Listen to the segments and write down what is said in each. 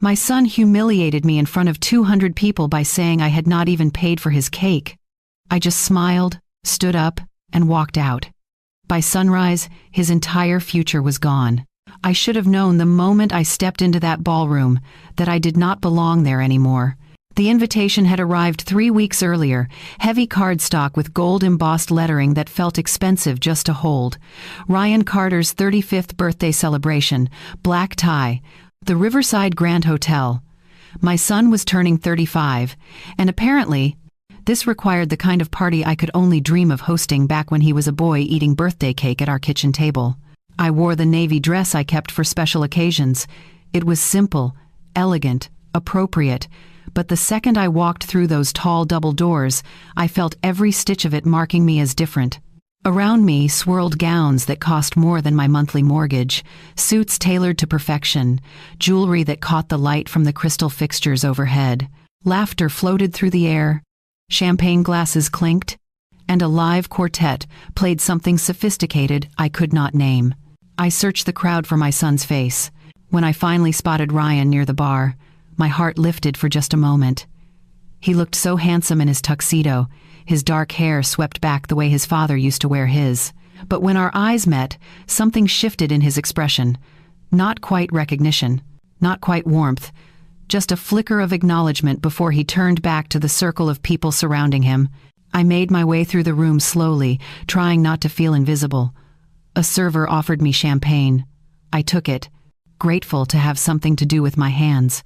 My son humiliated me in front of 200 people by saying I had not even paid for his cake. I just smiled, stood up, and walked out. By sunrise, his entire future was gone. I should have known the moment I stepped into that ballroom that I did not belong there anymore. The invitation had arrived 3 weeks earlier, heavy cardstock with gold-embossed lettering that felt expensive just to hold. Ryan Carter's 35th birthday celebration, black tie, the Riverside Grand Hotel. My son was turning 35, and apparently, this required the kind of party I could only dream of hosting back when he was a boy eating birthday cake at our kitchen table. I wore the navy dress I kept for special occasions. It was simple, elegant, appropriate, but the second I walked through those tall double doors, I felt every stitch of it marking me as different. Around me swirled gowns that cost more than my monthly mortgage, suits tailored to perfection, jewelry that caught the light from the crystal fixtures overhead. Laughter floated through the air, champagne glasses clinked, and a live quartet played something sophisticated I could not name. I searched the crowd for my son's face. When I finally spotted Ryan near the bar, my heart lifted for just a moment. He looked so handsome in his tuxedo, his dark hair swept back the way his father used to wear his. But when our eyes met, something shifted in his expression. Not quite recognition, not quite warmth, just a flicker of acknowledgement before he turned back to the circle of people surrounding him. I made my way through the room slowly, trying not to feel invisible. A server offered me champagne. I took it, grateful to have something to do with my hands.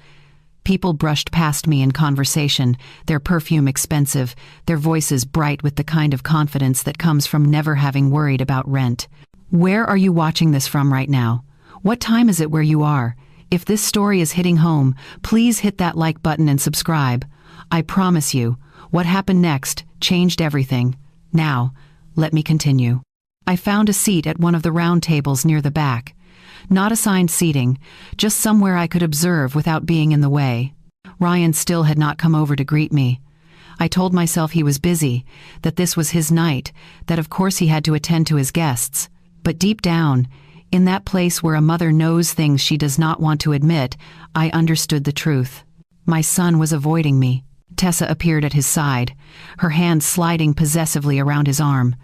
People brushed past me in conversation, their perfume expensive, their voices bright with the kind of confidence that comes from never having worried about rent. Where are you watching this from right now? What time is it where you are? If this story is hitting home, please hit that like button and subscribe. I promise you, what happened next changed everything. Now, let me continue. I found a seat at one of the round tables near the back. Not assigned seating, just somewhere I could observe without being in the way. Ryan still had not come over to greet me. I told myself he was busy, that this was his night, that of course he had to attend to his guests. But deep down, in that place where a mother knows things she does not want to admit, I understood the truth. My son was avoiding me. Tessa appeared at his side, her hand sliding possessively around his arm.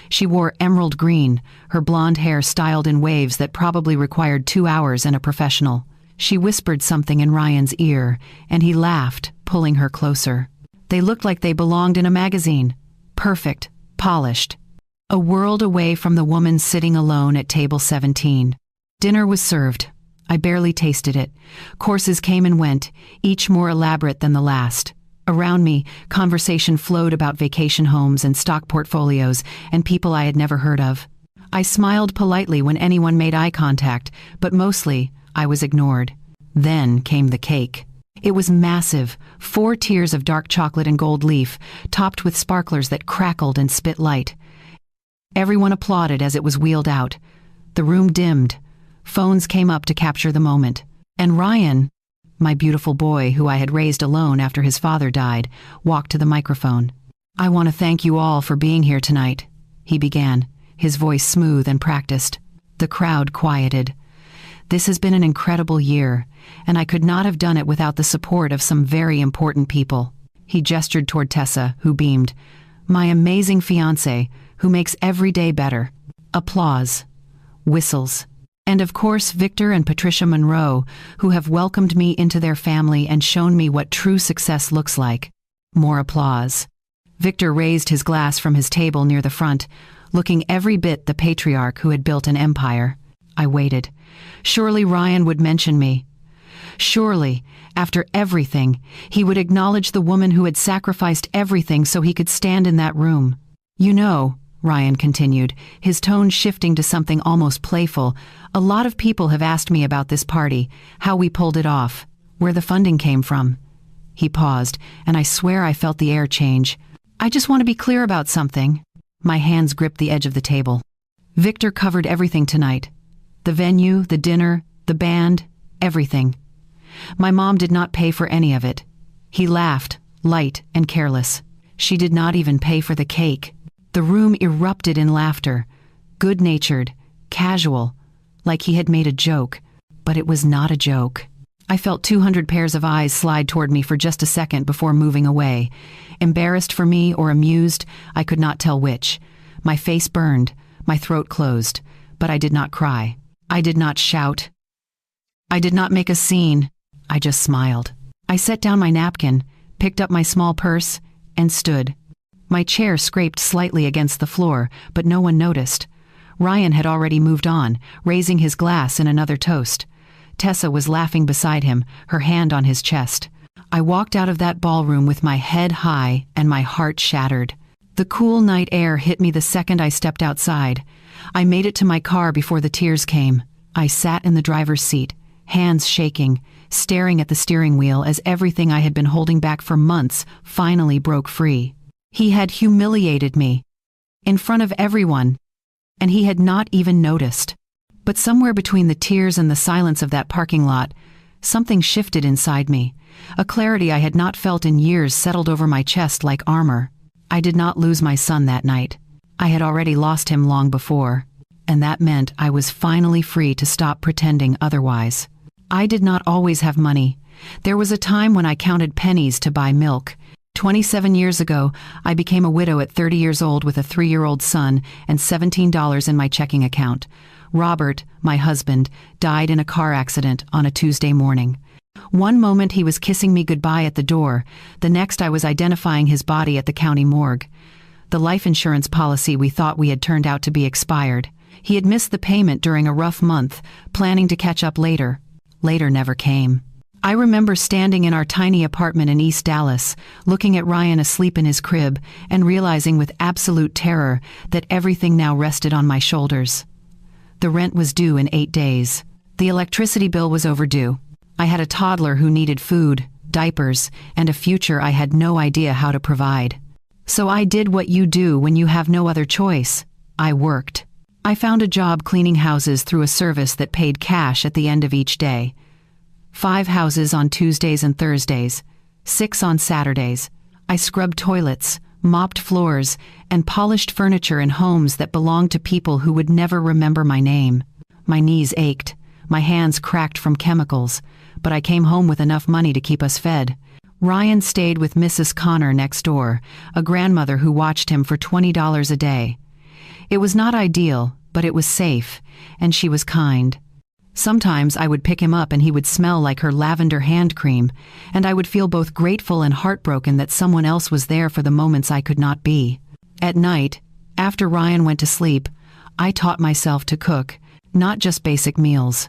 She wore emerald green, her blonde hair styled in waves that probably required 2 hours and a professional. She whispered something in Ryan's ear, and he laughed, pulling her closer. They looked like they belonged in a magazine. Perfect, polished. A world away from the woman sitting alone at table 17. Dinner was served. I barely tasted it. Courses came and went, each more elaborate than the last. Around me, conversation flowed about vacation homes and stock portfolios and people I had never heard of. I smiled politely when anyone made eye contact, but mostly, I was ignored. Then came the cake. It was massive, 4 tiers of dark chocolate and gold leaf, topped with sparklers that crackled and spit light. Everyone applauded as it was wheeled out. The room dimmed. Phones came up to capture the moment. And Ryan, my beautiful boy who I had raised alone after his father died, walked to the microphone. "I want to thank you all for being here tonight," he began, his voice smooth and practiced. The crowd quieted. "This has been an incredible year, and I could not have done it without the support of some very important people." He gestured toward Tessa, who beamed. "My amazing fiancé, who makes every day better." Applause. Whistles. And of course Victor and Patricia Monroe, who have welcomed me into their family and shown me what true success looks like. More applause. Victor raised his glass from his table near the front, looking every bit the patriarch who had built an empire. I waited. Surely Ryan would mention me. Surely, after everything, he would acknowledge the woman who had sacrificed everything so he could stand in that room. "You know," Ryan continued, his tone shifting to something almost playful, "a lot of people have asked me about this party, how we pulled it off, where the funding came from." He paused, and I swear I felt the air change. "I just want to be clear about something." My hands gripped the edge of the table. "Victor covered everything tonight. The venue, the dinner, the band, everything. My mom did not pay for any of it." He laughed, light and careless. "She did not even pay for the cake." The room erupted in laughter, good-natured, casual, like he had made a joke. But it was not a joke. I felt 200 pairs of eyes slide toward me for just a second before moving away. Embarrassed for me or amused, I could not tell which. My face burned, my throat closed, but I did not cry. I did not shout. I did not make a scene. I just smiled. I set down my napkin, picked up my small purse, and stood. My chair scraped slightly against the floor, but no one noticed. Ryan had already moved on, raising his glass in another toast. Tessa was laughing beside him, her hand on his chest. I walked out of that ballroom with my head high and my heart shattered. The cool night air hit me the second I stepped outside. I made it to my car before the tears came. I sat in the driver's seat, hands shaking, staring at the steering wheel as everything I had been holding back for months finally broke free. He had humiliated me, in front of everyone, and he had not even noticed. But somewhere between the tears and the silence of that parking lot, something shifted inside me. A clarity I had not felt in years settled over my chest like armor. I did not lose my son that night. I had already lost him long before, and that meant I was finally free to stop pretending otherwise. I did not always have money. There was a time when I counted pennies to buy milk. 27 years ago, I became a widow at 30 years old with a 3-year-old son and $17 in my checking account. Robert, my husband, died in a car accident on a Tuesday morning. One moment he was kissing me goodbye at the door, the next I was identifying his body at the county morgue. The life insurance policy we thought we had turned out to be expired. He had missed the payment during a rough month, planning to catch up later. Later never came. I remember standing in our tiny apartment in East Dallas, looking at Ryan asleep in his crib, and realizing with absolute terror that everything now rested on my shoulders. The rent was due in 8 days. The electricity bill was overdue. I had a toddler who needed food, diapers, and a future I had no idea how to provide. So I did what you do when you have no other choice. I worked. I found a job cleaning houses through a service that paid cash at the end of each day. 5 houses on Tuesdays and Thursdays, 6 on Saturdays. I scrubbed toilets, mopped floors, and polished furniture in homes that belonged to people who would never remember my name. My knees ached, my hands cracked from chemicals, but I came home with enough money to keep us fed. Ryan stayed with Mrs. Connor next door, a grandmother who watched him for $20 a day. It was not ideal, but it was safe, and she was kind. Sometimes I would pick him up and he would smell like her lavender hand cream, and I would feel both grateful and heartbroken that someone else was there for the moments I could not be. At night, after Ryan went to sleep, I taught myself to cook, not just basic meals.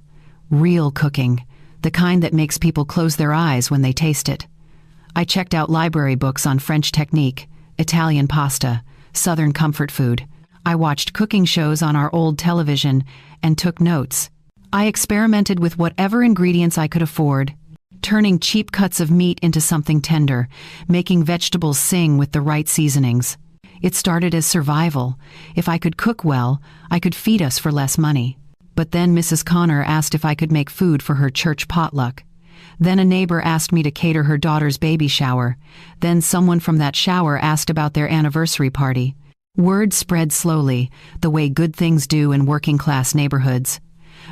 Real cooking, the kind that makes people close their eyes when they taste it. I checked out library books on French technique, Italian pasta, Southern comfort food. I watched cooking shows on our old television and took notes. I experimented with whatever ingredients I could afford, turning cheap cuts of meat into something tender, making vegetables sing with the right seasonings. It started as survival. If I could cook well, I could feed us for less money. But then Mrs. Connor asked if I could make food for her church potluck. Then a neighbor asked me to cater her daughter's baby shower. Then someone from that shower asked about their anniversary party. Word spread slowly, the way good things do in working-class neighborhoods.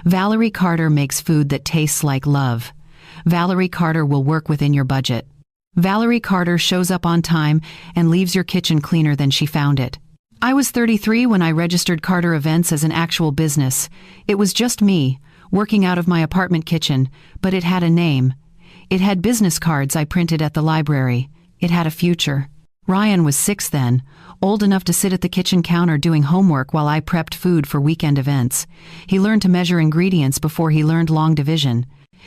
Valerie Carter makes food that tastes like love. Valerie Carter will work within your budget. Valerie Carter shows up on time and leaves your kitchen cleaner than she found it. I was 33 when I registered Carter Events as an actual business. It was just me, working out of my apartment kitchen, but it had a name. It had business cards I printed at the library. It had a future. Ryan was 6 then, old enough to sit at the kitchen counter doing homework while I prepped food for weekend events. He learned to measure ingredients before he learned long division.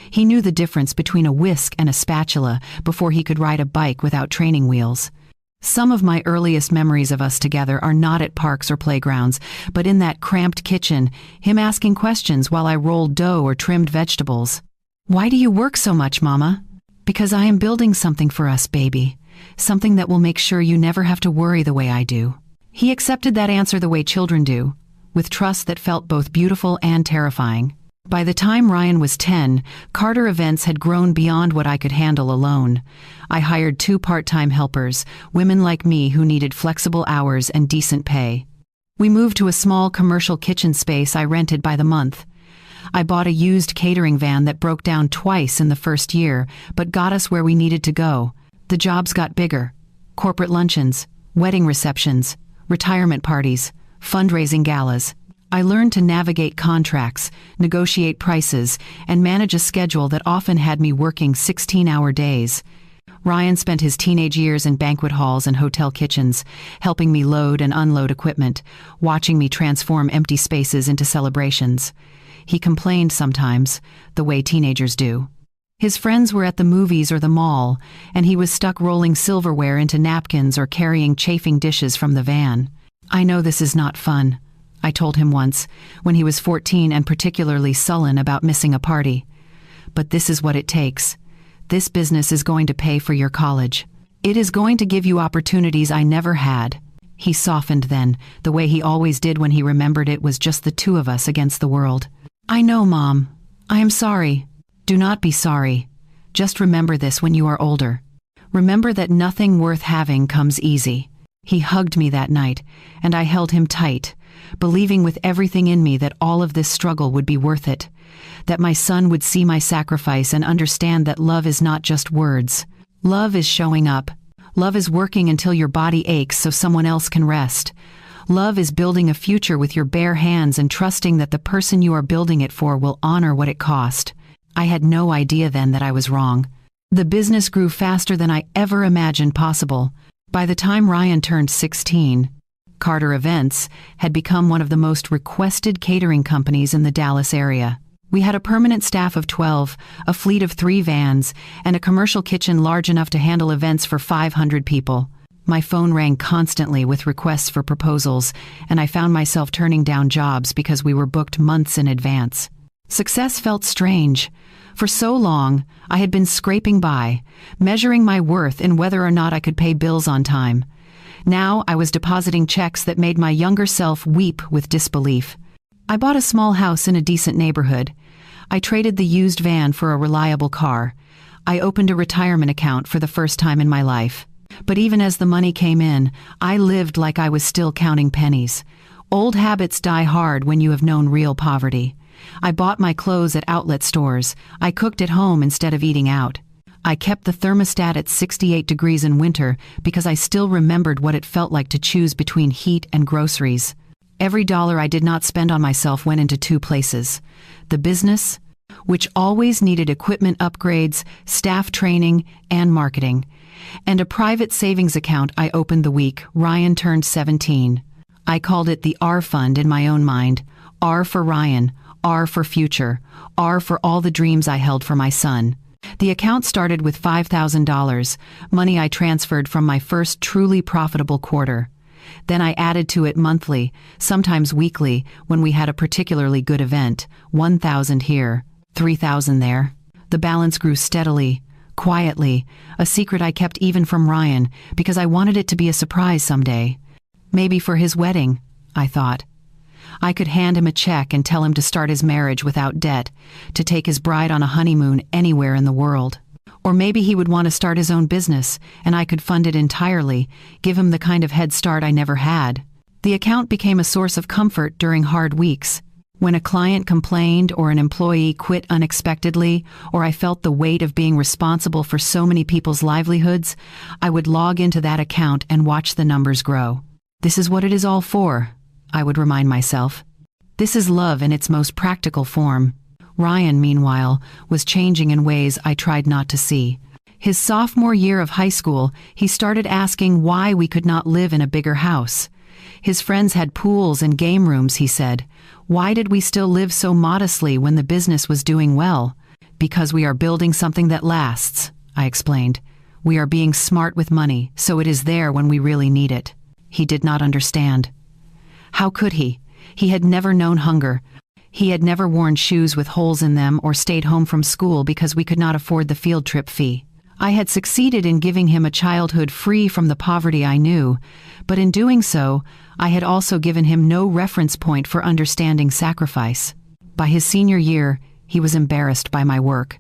He knew the difference between a whisk and a spatula before he could ride a bike without training wheels. Some of my earliest memories of us together are not at parks or playgrounds, but in that cramped kitchen, him asking questions while I rolled dough or trimmed vegetables. "Why do you work so much, Mama?" "Because I am building something for us, baby. Something that will make sure you never have to worry the way I do." He accepted that answer the way children do, with trust that felt both beautiful and terrifying. By the time Ryan was 10, Carter Events had grown beyond what I could handle alone. I hired 2 part-time helpers, women like me who needed flexible hours and decent pay. We moved to a small commercial kitchen space I rented by the month. I bought a used catering van that broke down twice in the first year, but got us where we needed to go. The jobs got bigger. Corporate luncheons, wedding receptions, retirement parties, fundraising galas. I learned to navigate contracts, negotiate prices, and manage a schedule that often had me working 16-hour days. Ryan spent his teenage years in banquet halls and hotel kitchens, helping me load and unload equipment, watching me transform empty spaces into celebrations. He complained sometimes, the way teenagers do. His friends were at the movies or the mall, and he was stuck rolling silverware into napkins or carrying chafing dishes from the van. "I know this is not fun," I told him once, when he was 14 and particularly sullen about missing a party. "But this is what it takes. This business is going to pay for your college. It is going to give you opportunities I never had." He softened then, the way he always did when he remembered it was just the two of us against the world. "I know, Mom. I am sorry." "Do not be sorry. Just remember this when you are older. Remember that nothing worth having comes easy." He hugged me that night, and I held him tight, believing with everything in me that all of this struggle would be worth it, that my son would see my sacrifice and understand that love is not just words. Love is showing up. Love is working until your body aches so someone else can rest. Love is building a future with your bare hands and trusting that the person you are building it for will honor what it cost. I had no idea then that I was wrong. The business grew faster than I ever imagined possible. By the time Ryan turned 16, Carter Events had become one of the most requested catering companies in the Dallas area. We had a permanent staff of 12, a fleet of 3 vans, and a commercial kitchen large enough to handle events for 500 people. My phone rang constantly with requests for proposals, and I found myself turning down jobs because we were booked months in advance. Success felt strange. For so long, I had been scraping by, measuring my worth in whether or not I could pay bills on time. Now I was depositing checks that made my younger self weep with disbelief. I bought a small house in a decent neighborhood. I traded the used van for a reliable car. I opened a retirement account for the first time in my life. But even as the money came in, I lived like I was still counting pennies. Old habits die hard when you have known real poverty. I bought my clothes at outlet stores. I cooked at home instead of eating out. I kept the thermostat at 68 degrees in winter because I still remembered what it felt like to choose between heat and groceries. Every dollar I did not spend on myself went into 2 places: the business, which always needed equipment upgrades, staff training, and marketing, and a private savings account I opened the week Ryan turned 17. I called it the R Fund in my own mind. R for Ryan, R for future, R for all the dreams I held for my son. The account started with $5,000, money I transferred from my first truly profitable quarter. Then I added to it monthly, sometimes weekly, when we had a particularly good event, $1,000 here, $3,000 there. The balance grew steadily, quietly, a secret I kept even from Ryan because I wanted it to be a surprise someday. Maybe for his wedding, I thought. I could hand him a check and tell him to start his marriage without debt, to take his bride on a honeymoon anywhere in the world. Or maybe he would want to start his own business, and I could fund it entirely, give him the kind of head start I never had. The account became a source of comfort during hard weeks. When a client complained or an employee quit unexpectedly, or I felt the weight of being responsible for so many people's livelihoods, I would log into that account and watch the numbers grow. This is what it is all for, I would remind myself. This is love in its most practical form. Ryan, meanwhile, was changing in ways I tried not to see. His sophomore year of high school, he started asking why we could not live in a bigger house. His friends had pools and game rooms, he said. Why did we still live so modestly when the business was doing well? Because we are building something that lasts, I explained. We are being smart with money, so it is there when we really need it. He did not understand. How could he? He had never known hunger. He had never worn shoes with holes in them or stayed home from school because we could not afford the field trip fee. I had succeeded in giving him a childhood free from the poverty I knew, but in doing so, I had also given him no reference point for understanding sacrifice. By his senior year, he was embarrassed by my work.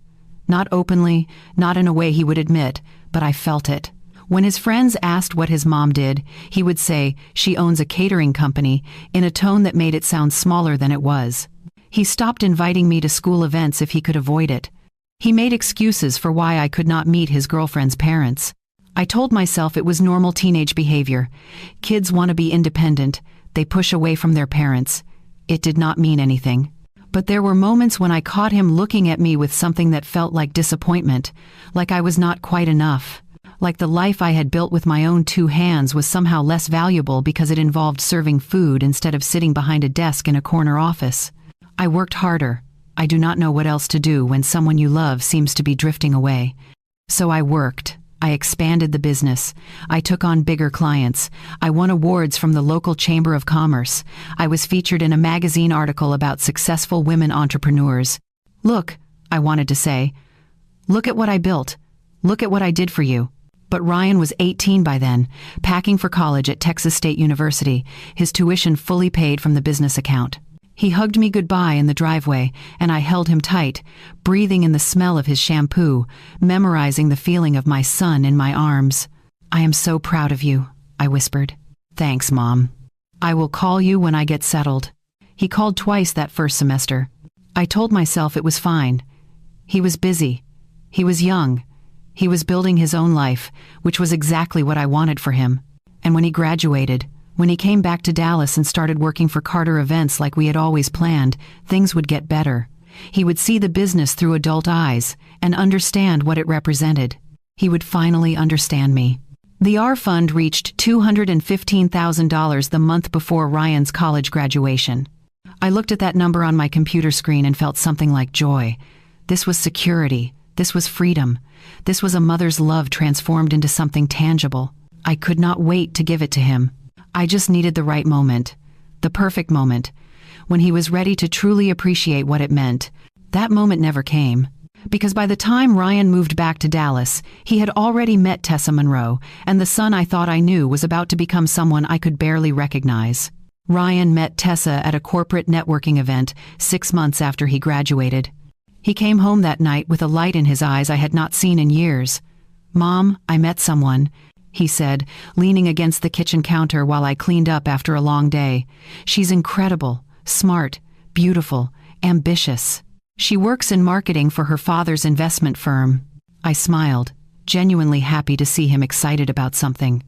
Not openly, not in a way he would admit, but I felt it. When his friends asked what his mom did, he would say, "She owns a catering company," in a tone that made it sound smaller than it was. He stopped inviting me to school events if he could avoid it. He made excuses for why I could not meet his girlfriend's parents. I told myself it was normal teenage behavior. Kids want to be independent. They push away from their parents. It did not mean anything. But there were moments when I caught him looking at me with something that felt like disappointment, like I was not quite enough, like the life I had built with my own 2 hands was somehow less valuable because it involved serving food instead of sitting behind a desk in a corner office. I worked harder. I do not know what else to do when someone you love seems to be drifting away. So I worked. I expanded the business. I took on bigger clients. I won awards from the local Chamber of Commerce. I was featured in a magazine article about successful women entrepreneurs. Look, I wanted to say. Look at what I built. Look at what I did for you. But Ryan was 18 by then, packing for college at Texas State University, his tuition fully paid from the business account. He hugged me goodbye in the driveway, and I held him tight, breathing in the smell of his shampoo, memorizing the feeling of my son in my arms. "I am so proud of you," I whispered. "Thanks, Mom. I will call you when I get settled." He called twice that first semester. I told myself it was fine. He was busy. He was young. He was building his own life, which was exactly what I wanted for him. And when he graduated, when he came back to Dallas and started working for Carter Events like we had always planned, things would get better. He would see the business through adult eyes and understand what it represented. He would finally understand me. The R Fund reached $215,000 the month before Ryan's college graduation. I looked at that number on my computer screen and felt something like joy. This was security. This was freedom. This was a mother's love transformed into something tangible. I could not wait to give it to him. I just needed the right moment, the perfect moment, when he was ready to truly appreciate what it meant. That moment never came, because by the time Ryan moved back to Dallas, he had already met Tessa Monroe, and the son I thought I knew was about to become someone I could barely recognize. Ryan met Tessa at a corporate networking event 6 months after he graduated. He came home that night with a light in his eyes I had not seen in years. "Mom, I met someone," he said, leaning against the kitchen counter while I cleaned up after a long day. "She's incredible, smart, beautiful, ambitious. She works in marketing for her father's investment firm." I smiled, genuinely happy to see him excited about something.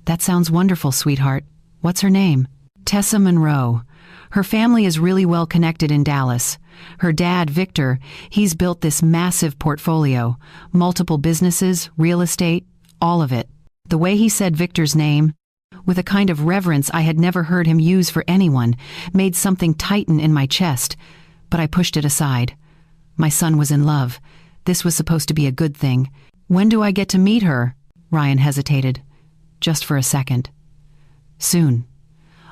"That sounds wonderful, sweetheart. What's her name?" "Tessa Monroe. Her family is really well connected in Dallas. Her dad, Victor, he's built this massive portfolio, multiple businesses, real estate, all of it." The way he said Victor's name, with a kind of reverence I had never heard him use for anyone, made something tighten in my chest, but I pushed it aside. My son was in love. This was supposed to be a good thing. "When do I get to meet her?" Ryan hesitated, just for a second. "Soon.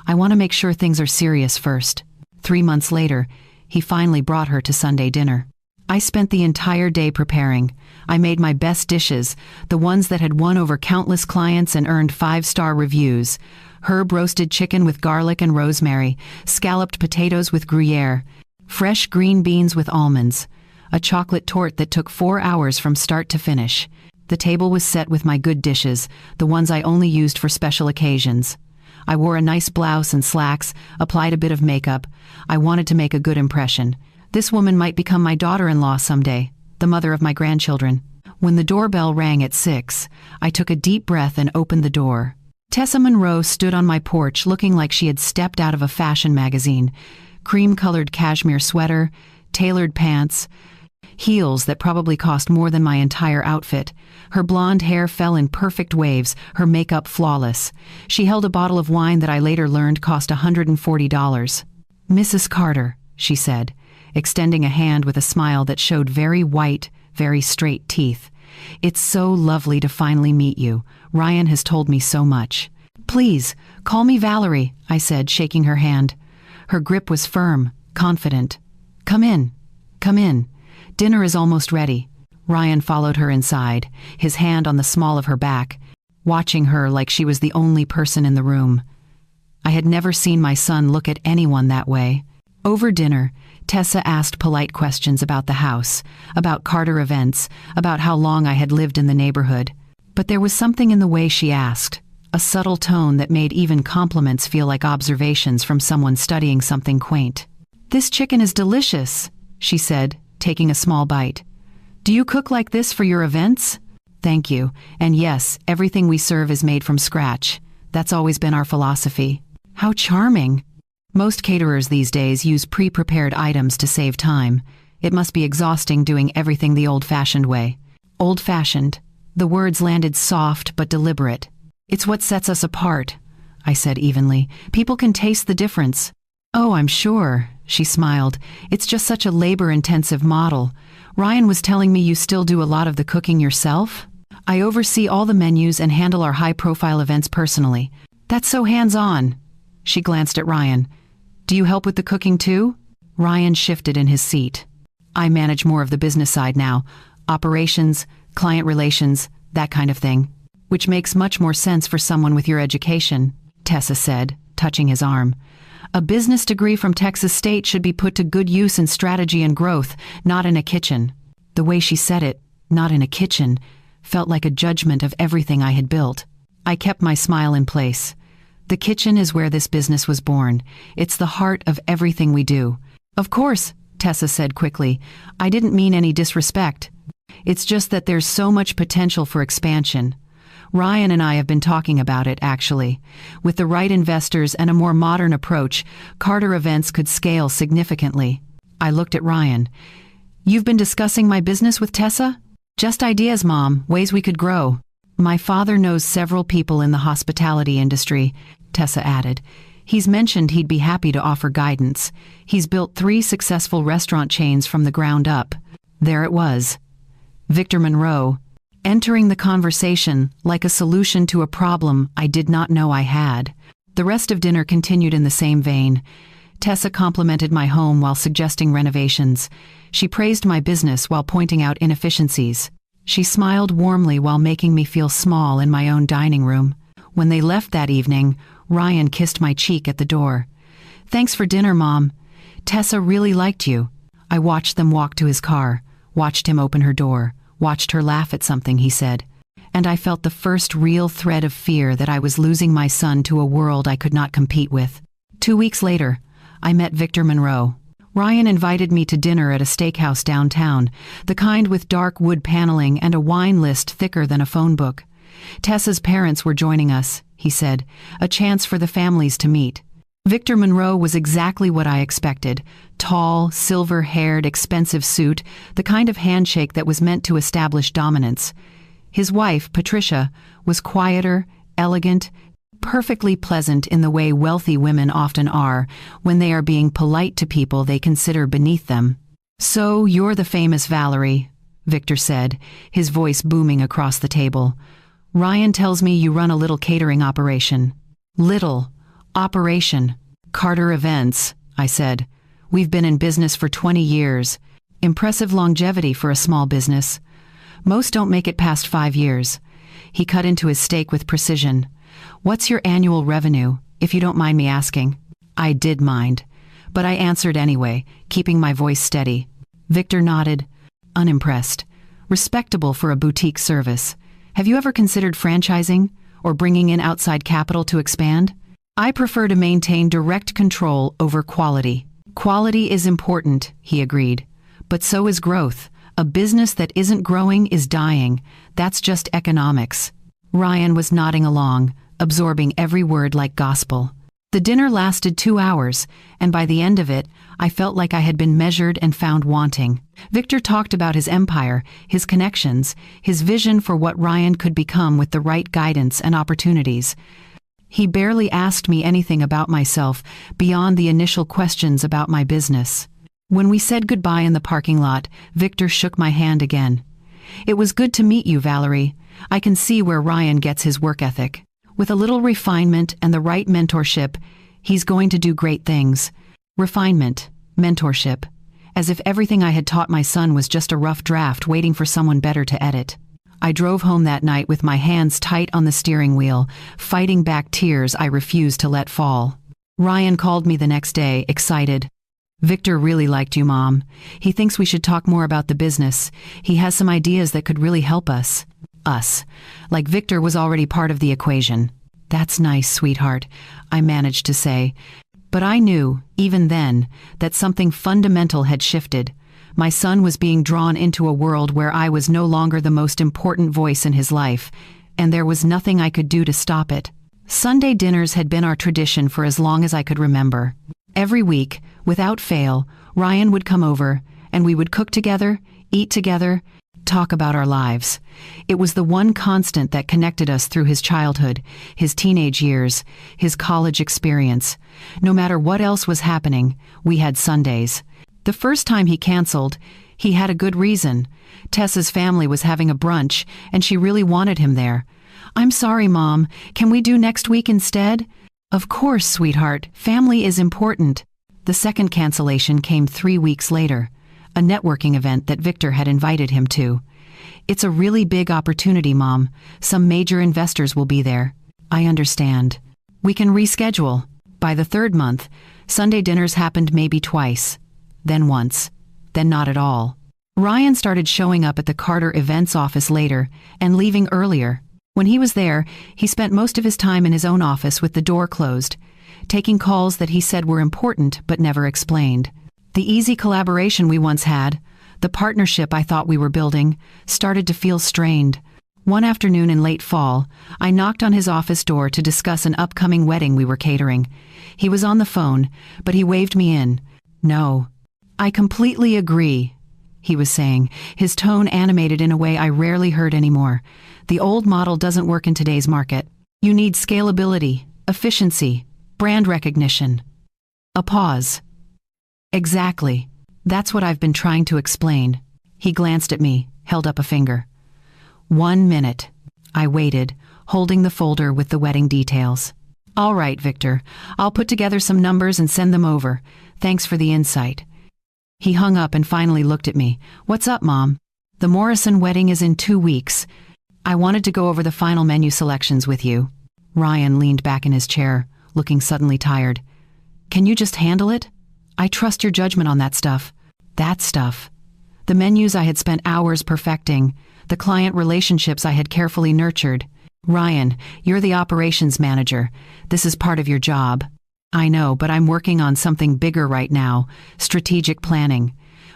I want to make sure things are serious first." 3 months later, he finally brought her to Sunday dinner. I spent the entire day preparing. I made my best dishes, the ones that had won over countless clients and earned 5-star reviews. Herb roasted chicken with garlic and rosemary, scalloped potatoes with Gruyere, fresh green beans with almonds, a chocolate torte that took 4 hours from start to finish. The table was set with my good dishes, the ones I only used for special occasions. I wore a nice blouse and slacks, applied a bit of makeup. I wanted to make a good impression. This woman might become my daughter-in-law someday, the mother of my grandchildren. When the doorbell rang at 6, I took a deep breath and opened the door. Tessa Monroe stood on my porch looking like she had stepped out of a fashion magazine. Cream-colored cashmere sweater, tailored pants, heels that probably cost more than my entire outfit. Her blonde hair fell in perfect waves, her makeup flawless. She held a bottle of wine that I later learned cost $140. "Mrs. Carter," she said, extending a hand with a smile that showed very white, very straight teeth. "It's so lovely to finally meet you. Ryan has told me so much." "Please, call me Valerie," I said, shaking her hand. Her grip was firm, confident. Come in. Dinner is almost ready." Ryan followed her inside, his hand on the small of her back, watching her like she was the only person in the room. I had never seen my son look at anyone that way. Over dinner, Tessa asked polite questions about the house, about Carter Events, about how long I had lived in the neighborhood. But there was something in the way she asked, a subtle tone that made even compliments feel like observations from someone studying something quaint. "This chicken is delicious," she said, taking a small bite. "Do you cook like this for your events?" "Thank you. And yes, everything we serve is made from scratch. That's always been our philosophy." "How charming." Most caterers these days use pre-prepared items to save time. It must be exhausting doing everything the old-fashioned way. Old-fashioned. The words landed soft but deliberate. "It's what sets us apart," I said evenly. "People can taste the difference." "Oh, I'm sure," she smiled. "It's just such a labor-intensive model. Ryan was telling me you still do a lot of the cooking yourself?" "I oversee all the menus and handle our high-profile events personally." "That's so hands-on." She glanced at Ryan. "Do you help with the cooking too?" Ryan shifted in his seat. "I manage more of the business side now. Operations, client relations, that kind of thing. Which makes much more sense for someone with your education," Tessa said, touching his arm. "A business degree from Texas State should be put to good use in strategy and growth, not in a kitchen." The way she said it, "not in a kitchen," felt like a judgment of everything I had built. I kept my smile in place. The kitchen is where this business was born. It's the heart of everything we do. "Of course," Tessa said quickly. "I didn't mean any disrespect. It's just that there's so much potential for expansion. Ryan and I have been talking about it, actually. With the right investors and a more modern approach, Carter Events could scale significantly." I looked at Ryan. "You've been discussing my business with Tessa?" "Just ideas, Mom, ways we could grow." "My father knows several people in the hospitality industry," Tessa added. "He's mentioned he'd be happy to offer guidance. He's built 3 successful restaurant chains from the ground up." There it was. Victor Monroe, entering the conversation like a solution to a problem I did not know I had. The rest of dinner continued in the same vein. Tessa complimented my home while suggesting renovations. She praised my business while pointing out inefficiencies. She smiled warmly while making me feel small in my own dining room. When they left that evening, Ryan kissed my cheek at the door. "Thanks for dinner, Mom. Tessa really liked you." I watched them walk to his car, watched him open her door, watched her laugh at something he said. And I felt the first real thread of fear that I was losing my son to a world I could not compete with. 2 weeks later, I met Victor Monroe. Ryan invited me to dinner at a steakhouse downtown, the kind with dark wood paneling and a wine list thicker than a phone book. Tessa's parents were joining us, he said, a chance for the families to meet. Victor Monroe was exactly what I expected. Tall, silver-haired, expensive suit, the kind of handshake that was meant to establish dominance. His wife, Patricia, was quieter, elegant, perfectly pleasant in the way wealthy women often are when they are being polite to people they consider beneath them. "So you're the famous Valerie," Victor said, his voice booming across the table. "Ryan tells me you run a little catering operation." "Little. Operation. Carter Events," I said. "We've been in business for 20 years. Impressive longevity for a small business. Most don't make it past 5 years. He cut into his steak with precision. "What's your annual revenue, if you don't mind me asking?" I did mind, but I answered anyway, keeping my voice steady. Victor nodded, unimpressed. "Respectable for a boutique service. Have you ever considered franchising or bringing in outside capital to expand?" "I prefer to maintain direct control over quality." "Quality is important," he agreed. "But so is growth. A business that isn't growing is dying. That's just economics." Ryan was nodding along, absorbing every word like gospel. The dinner lasted 2 hours, and by the end of it, I felt like I had been measured and found wanting. Victor talked about his empire, his connections, his vision for what Ryan could become with the right guidance and opportunities. He barely asked me anything about myself beyond the initial questions about my business. When we said goodbye in the parking lot, Victor shook my hand again. "It was good to meet you, Valerie. I can see where Ryan gets his work ethic. With a little refinement and the right mentorship, he's going to do great things." Refinement, mentorship, as if everything I had taught my son was just a rough draft waiting for someone better to edit. I drove home that night with my hands tight on the steering wheel, fighting back tears I refused to let fall. Ryan called me the next day, excited. "Victor really liked you, Mom. He thinks we should talk more about the business. He has some ideas that could really help us." Us. Like Victor was already part of the equation. "That's nice, sweetheart," I managed to say. But I knew, even then, that something fundamental had shifted. My son was being drawn into a world where I was no longer the most important voice in his life, and there was nothing I could do to stop it. Sunday dinners had been our tradition for as long as I could remember. Every week, without fail, Ryan would come over, and we would cook together, eat together, talk about our lives. It was the one constant that connected us through his childhood, his teenage years, his college experience. No matter what else was happening, we had Sundays. The first time he canceled, he had a good reason. Tessa's family was having a brunch, and she really wanted him there. "I'm sorry, Mom. Can we do next week instead?" "Of course, sweetheart. Family is important." The second cancellation came 3 weeks later, a networking event that Victor had invited him to. "It's a really big opportunity, Mom. Some major investors will be there." "I understand. We can reschedule." By the third month, Sunday dinners happened maybe twice, then once, then not at all. Ryan started showing up at the Carter Events office later and leaving earlier. When he was there, he spent most of his time in his own office with the door closed, taking calls that he said were important but never explained. The easy collaboration we once had, the partnership I thought we were building, started to feel strained. One afternoon in late fall, I knocked on his office door to discuss an upcoming wedding we were catering. He was on the phone, but he waved me in. "No. I completely agree," he was saying, his tone animated in a way I rarely heard anymore. "The old model doesn't work in today's market. You need scalability, efficiency, brand recognition." A pause. "Exactly. That's what I've been trying to explain." He glanced at me, held up a finger. 1 minute. I waited, holding the folder with the wedding details. "All right, Victor. I'll put together some numbers and send them over. Thanks for the insight." He hung up and finally looked at me. "What's up, Mom?" "The Morrison wedding is in 2 weeks. I wanted to go over the final menu selections with you." Ryan leaned back in his chair, looking suddenly tired. "Can you just handle it? I trust your judgment on that stuff." That stuff. The menus I had spent hours perfecting, the client relationships I had carefully nurtured. "Ryan, you're the operations manager. This is part of your job." "I know, but I'm working on something bigger right now, strategic planning.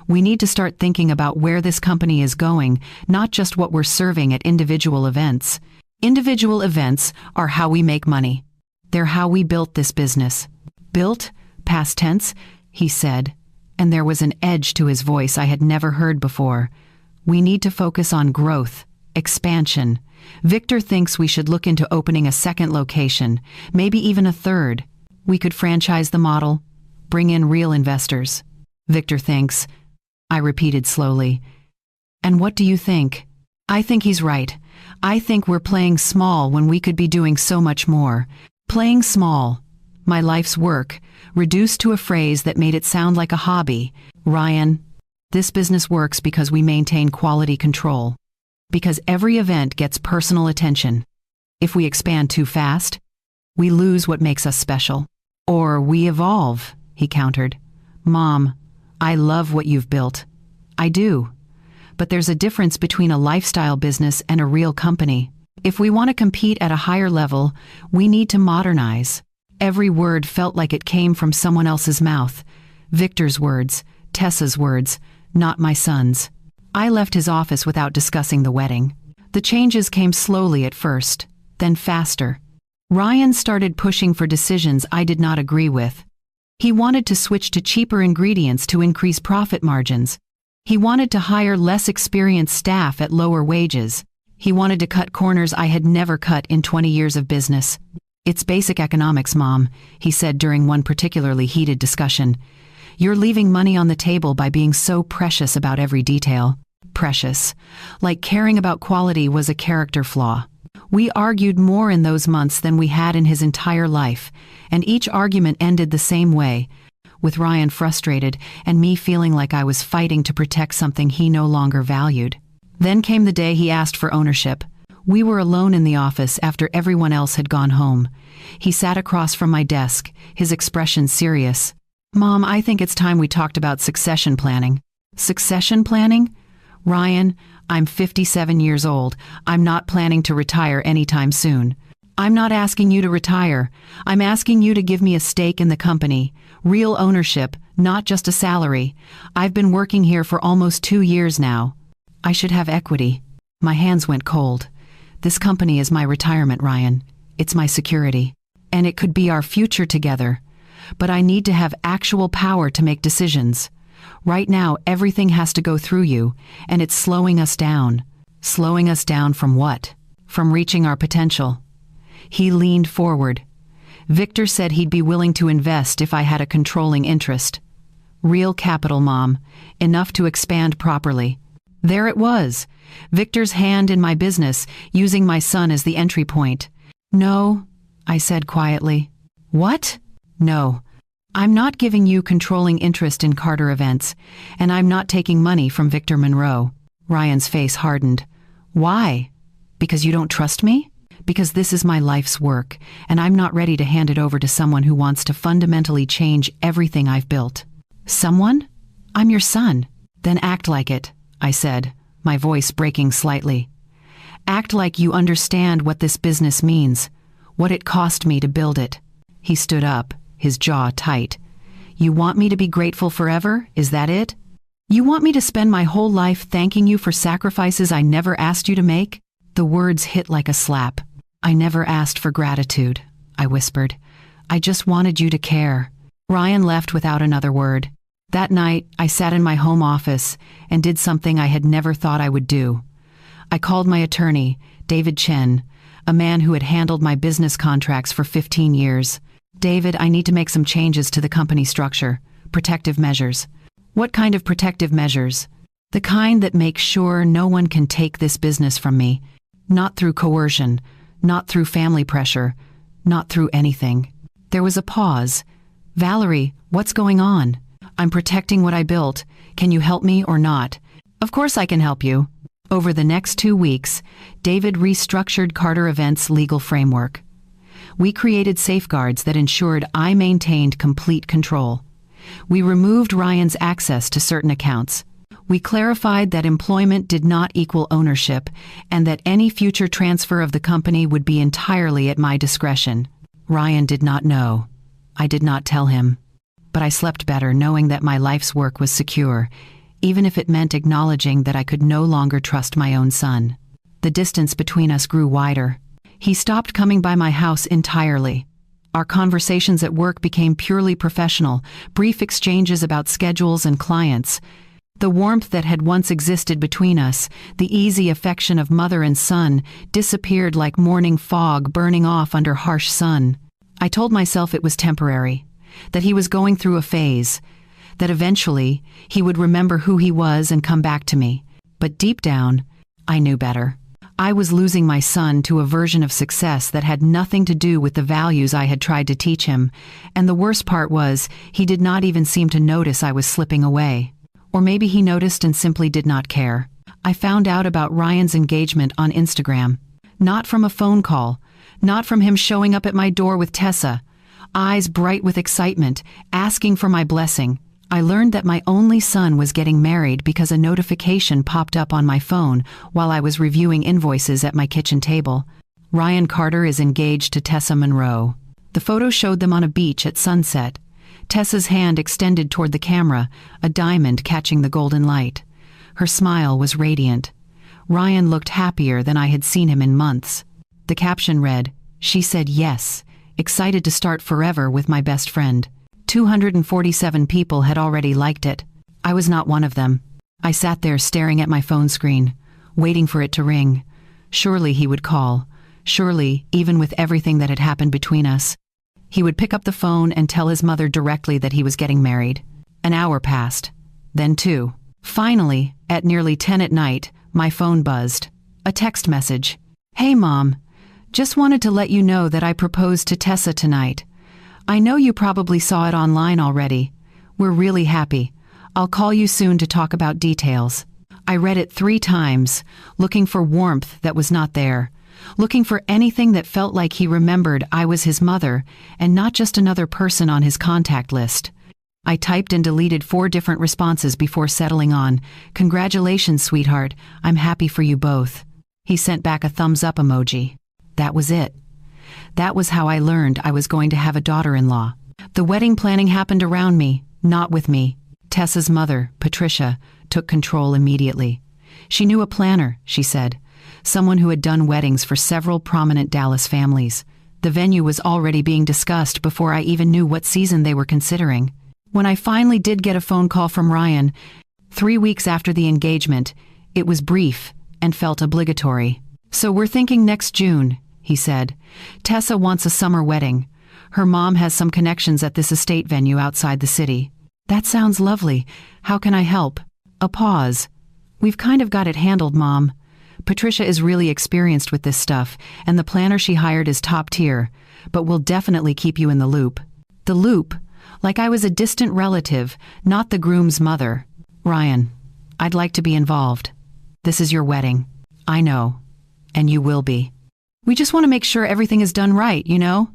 We need to start thinking about where this company is going, not just what we're serving at individual events. Individual events are how we make money. They're how we built this business." "Built? Past tense?" he said, and there was an edge to his voice I had never heard before. "We need to focus on growth, expansion. Victor thinks we should look into opening a second location, maybe even a third. We could franchise the model, bring in real investors." "Victor thinks," I repeated slowly. "And what do you think?" "I think he's right. I think we're playing small when we could be doing so much more. Playing small. My life's work, reduced to a phrase that made it sound like a hobby. Ryan, this business works because we maintain quality control. Because every event gets personal attention. If we expand too fast, we lose what makes us special. Or we evolve," he countered. "Mom, I love what you've built. I do. But there's a difference between a lifestyle business and a real company. If we want to compete at a higher level, we need to modernize." Every word felt like it came from someone else's mouth. Victor's words, Tessa's words, not my son's. I left his office without discussing the wedding. The changes came slowly at first, then faster. Ryan started pushing for decisions I did not agree with. He wanted to switch to cheaper ingredients to increase profit margins. He wanted to hire less experienced staff at lower wages. He wanted to cut corners I had never cut in 20 years of business. "It's basic economics, Mom," he said during one particularly heated discussion. "You're leaving money on the table by being so precious about every detail." Precious. Like caring about quality was a character flaw. We argued more in those months than we had in his entire life, and each argument ended the same way, with Ryan frustrated and me feeling like I was fighting to protect something he no longer valued. Then came the day he asked for ownership. We were alone in the office after everyone else had gone home. He sat across from my desk, his expression serious. "Mom, I think it's time we talked about succession planning." "Succession planning?" "Ryan, I'm 57 years old. I'm not planning to retire anytime soon. I'm not asking you to retire. I'm asking you to give me a stake in the company. Real ownership, not just a salary. I've been working here for almost 2 years now. I should have equity. My hands went cold. This company is my retirement, Ryan. It's my security. And it could be our future together. But I need to have actual power to make decisions. Right now, everything has to go through you, and it's slowing us down. Slowing us down from what? From reaching our potential. He leaned forward. Victor said he'd be willing to invest if I had a controlling interest. Real capital, Mom. Enough to expand properly. There it was. Victor's hand in my business, using my son as the entry point. No, I said quietly. What? No. I'm not giving you controlling interest in Carter Events, and I'm not taking money from Victor Monroe. Ryan's face hardened. Why? Because you don't trust me? Because this is my life's work, and I'm not ready to hand it over to someone who wants to fundamentally change everything I've built. Someone? I'm your son. Then act like it, I said, my voice breaking slightly. Act like you understand what this business means, what it cost me to build it. He stood up, his jaw tight. You want me to be grateful forever? Is that it? You want me to spend my whole life thanking you for sacrifices I never asked you to make? The words hit like a slap. I never asked for gratitude, I whispered. I just wanted you to care. Ryan left without another word. That night, I sat in my home office and did something I had never thought I would do. I called my attorney, David Chen, a man who had handled my business contracts for 15 years. David, I need to make some changes to the company structure. Protective measures. What kind of protective measures? The kind that make sure no one can take this business from me. Not through coercion. Not through family pressure, not through anything. There was a pause. Valerie, what's going on? I'm protecting what I built. Can you help me or not? Of course I can help you. Over the next 2 weeks, David restructured Carter Events' legal framework. We created safeguards that ensured I maintained complete control. We removed Ryan's access to certain accounts. We clarified that employment did not equal ownership and that any future transfer of the company would be entirely at my discretion. Ryan did not know. I did not tell him. But I slept better knowing that my life's work was secure, even if it meant acknowledging that I could no longer trust my own son. The distance between us grew wider. He stopped coming by my house entirely. Our conversations at work became purely professional, brief exchanges about schedules and clients. The warmth that had once existed between us, the easy affection of mother and son, disappeared like morning fog burning off under harsh sun. I told myself it was temporary, that he was going through a phase, that eventually he would remember who he was and come back to me. But deep down, I knew better. I was losing my son to a version of success that had nothing to do with the values I had tried to teach him, and the worst part was he did not even seem to notice I was slipping away. Or maybe he noticed and simply did not care. I found out about Ryan's engagement on Instagram. Not from a phone call, not from him showing up at my door with Tessa, eyes bright with excitement, asking for my blessing. I learned that my only son was getting married because a notification popped up on my phone while I was reviewing invoices at my kitchen table. Ryan Carter is engaged to Tessa Monroe. The photo showed them on a beach at sunset. Tessa's hand extended toward the camera, a diamond catching the golden light. Her smile was radiant. Ryan looked happier than I had seen him in months. The caption read, "She said yes, excited to start forever with my best friend." 247 people had already liked it. I was not one of them. I sat there staring at my phone screen, waiting for it to ring. Surely he would call. Surely, even with everything that had happened between us, he would pick up the phone and tell his mother directly that he was getting married. An hour passed. Then 2. Finally, at nearly 10 at night, my phone buzzed. A text message. "Hey, Mom. Just wanted to let you know that I proposed to Tessa tonight. I know you probably saw it online already. We're really happy. I'll call you soon to talk about details." I read it 3 times, looking for warmth that was not there, looking for anything that felt like he remembered I was his mother and not just another person on his contact list. I typed and deleted 4 different responses before settling on, "Congratulations, sweetheart. I'm happy for you both." He sent back a thumbs up emoji. That was it. That was how I learned I was going to have a daughter-in-law. The wedding planning happened around me, not with me. Tessa's mother, Patricia, took control immediately. She knew a planner, she said, someone who had done weddings for several prominent Dallas families. The venue was already being discussed before I even knew what season they were considering. When I finally did get a phone call from Ryan, 3 weeks after the engagement, it was brief and felt obligatory. "So we're thinking next June," he said. "Tessa wants a summer wedding. Her mom has some connections at this estate venue outside the city." "That sounds lovely. How can I help?" A pause. "We've kind of got it handled, Mom. Patricia is really experienced with this stuff, and the planner she hired is top tier, but we'll definitely keep you in the loop." The loop? Like I was a distant relative, not the groom's mother. "Ryan, I'd like to be involved. This is your wedding. I know. And you will be. We just want to make sure everything is done right, you know?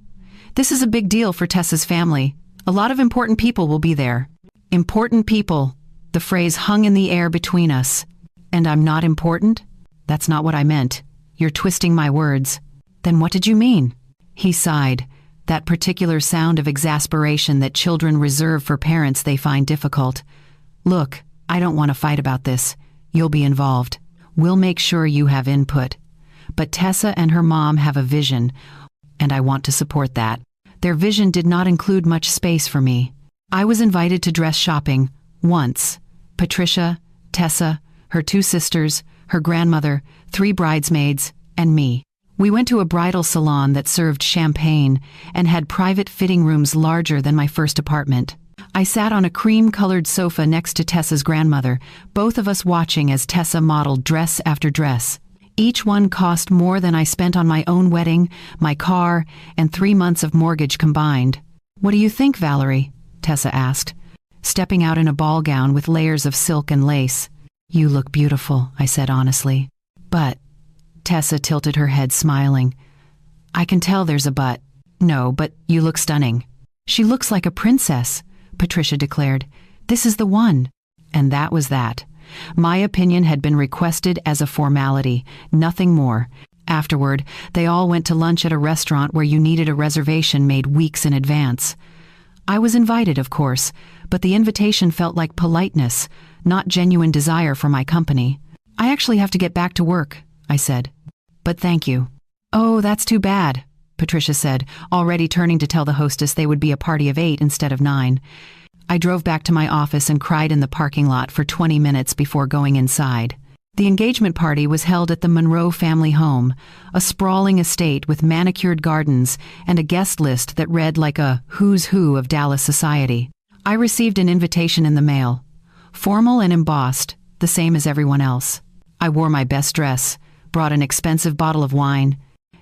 This is a big deal for Tessa's family. A lot of important people will be there." Important people. The phrase hung in the air between us. "And I'm not important?" "That's not what I meant. You're twisting my words." "Then what did you mean?" He sighed, that particular sound of exasperation that children reserve for parents they find difficult. "Look, I don't want to fight about this. You'll be involved. We'll make sure you have input. But Tessa and her mom have a vision, and I want to support that." Their vision did not include much space for me. I was invited to dress shopping, once. Patricia, Tessa, her 2 sisters, her grandmother, 3 bridesmaids, and me. We went to a bridal salon that served champagne and had private fitting rooms larger than my first apartment. I sat on a cream-colored sofa next to Tessa's grandmother, both of us watching as Tessa modeled dress after dress. Each one cost more than I spent on my own wedding, my car, and 3 months of mortgage combined. "What do you think, Valerie?" Tessa asked, stepping out in a ball gown with layers of silk and lace. "You look beautiful," I said honestly. "But," Tessa tilted her head smiling. "I can tell there's a but." "No, but you look stunning." "She looks like a princess," Patricia declared. "This is the one." And that was that. My opinion had been requested as a formality, nothing more. Afterward, they all went to lunch at a restaurant where you needed a reservation made weeks in advance. I was invited, of course, but the invitation felt like politeness, not genuine desire for my company. "I actually have to get back to work," I said. "But thank you." "Oh, that's too bad," Patricia said, already turning to tell the hostess they would be a party of 8 instead of 9. I drove back to my office and cried in the parking lot for 20 minutes before going inside. The engagement party was held at the Monroe family home, a sprawling estate with manicured gardens and a guest list that read like a who's who of Dallas society. I received an invitation in the mail, formal and embossed, the same as everyone else. I wore my best dress, brought an expensive bottle of wine,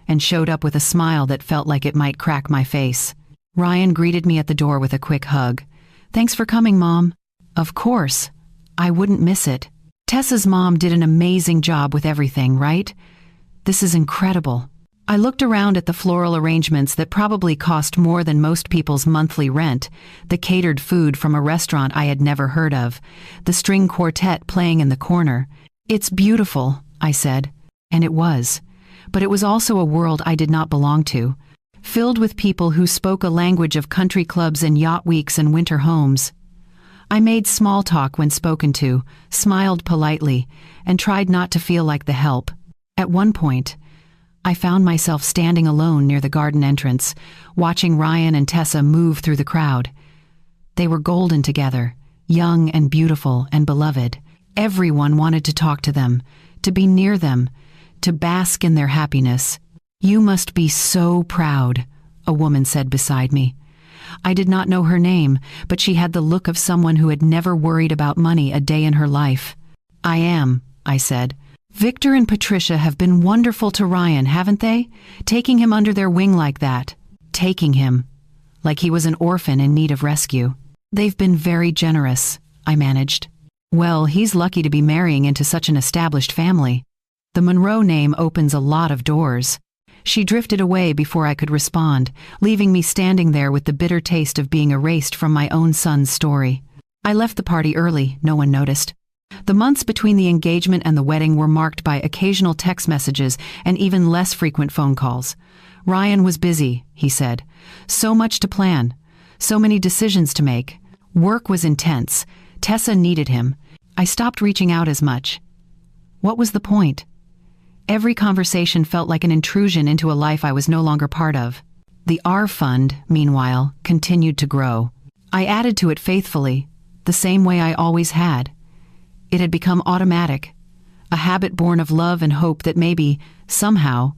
and showed up with a smile that felt like it might crack my face. Ryan greeted me at the door with a quick hug. "Thanks for coming, Mom." "Of course. I wouldn't miss it. Tessa's mom did an amazing job with everything, right? This is incredible." I looked around at the floral arrangements that probably cost more than most people's monthly rent, the catered food from a restaurant I had never heard of, the string quartet playing in the corner. "It's beautiful," I said. And it was. But it was also a world I did not belong to, filled with people who spoke a language of country clubs and yacht weeks and winter homes. I made small talk when spoken to, smiled politely, and tried not to feel like the help. At one point, I found myself standing alone near the garden entrance, watching Ryan and Tessa move through the crowd. They were golden together, young and beautiful and beloved. Everyone wanted to talk to them, to be near them, to bask in their happiness. "You must be so proud," a woman said beside me. I did not know her name, but she had the look of someone who had never worried about money a day in her life. "I am," I said. "Victor and Patricia have been wonderful to Ryan, haven't they? Taking him under their wing like that. Taking him. Like he was an orphan in need of rescue. They've been very generous," I managed. "Well, he's lucky to be marrying into such an established family. The Monroe name opens a lot of doors." She drifted away before I could respond, leaving me standing there with the bitter taste of being erased from my own son's story. I left the party early, no one noticed. The months between the engagement and the wedding were marked by occasional text messages and even less frequent phone calls. Ryan was busy, he said. So much to plan. So many decisions to make. Work was intense. Tessa needed him. I stopped reaching out as much. What was the point? Every conversation felt like an intrusion into a life I was no longer part of. The R Fund, meanwhile, continued to grow. I added to it faithfully, the same way I always had. It had become automatic, a habit born of love and hope that maybe, somehow,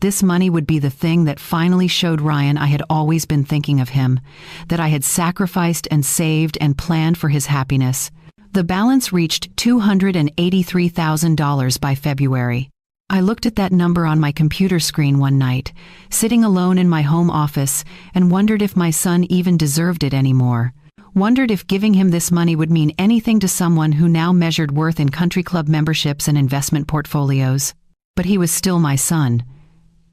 this money would be the thing that finally showed Ryan I had always been thinking of him, that I had sacrificed and saved and planned for his happiness. The balance reached $283,000 by February. I looked at that number on my computer screen one night, sitting alone in my home office, and wondered if my son even deserved it anymore. Wondered if giving him this money would mean anything to someone who now measured worth in country club memberships and investment portfolios. But he was still my son,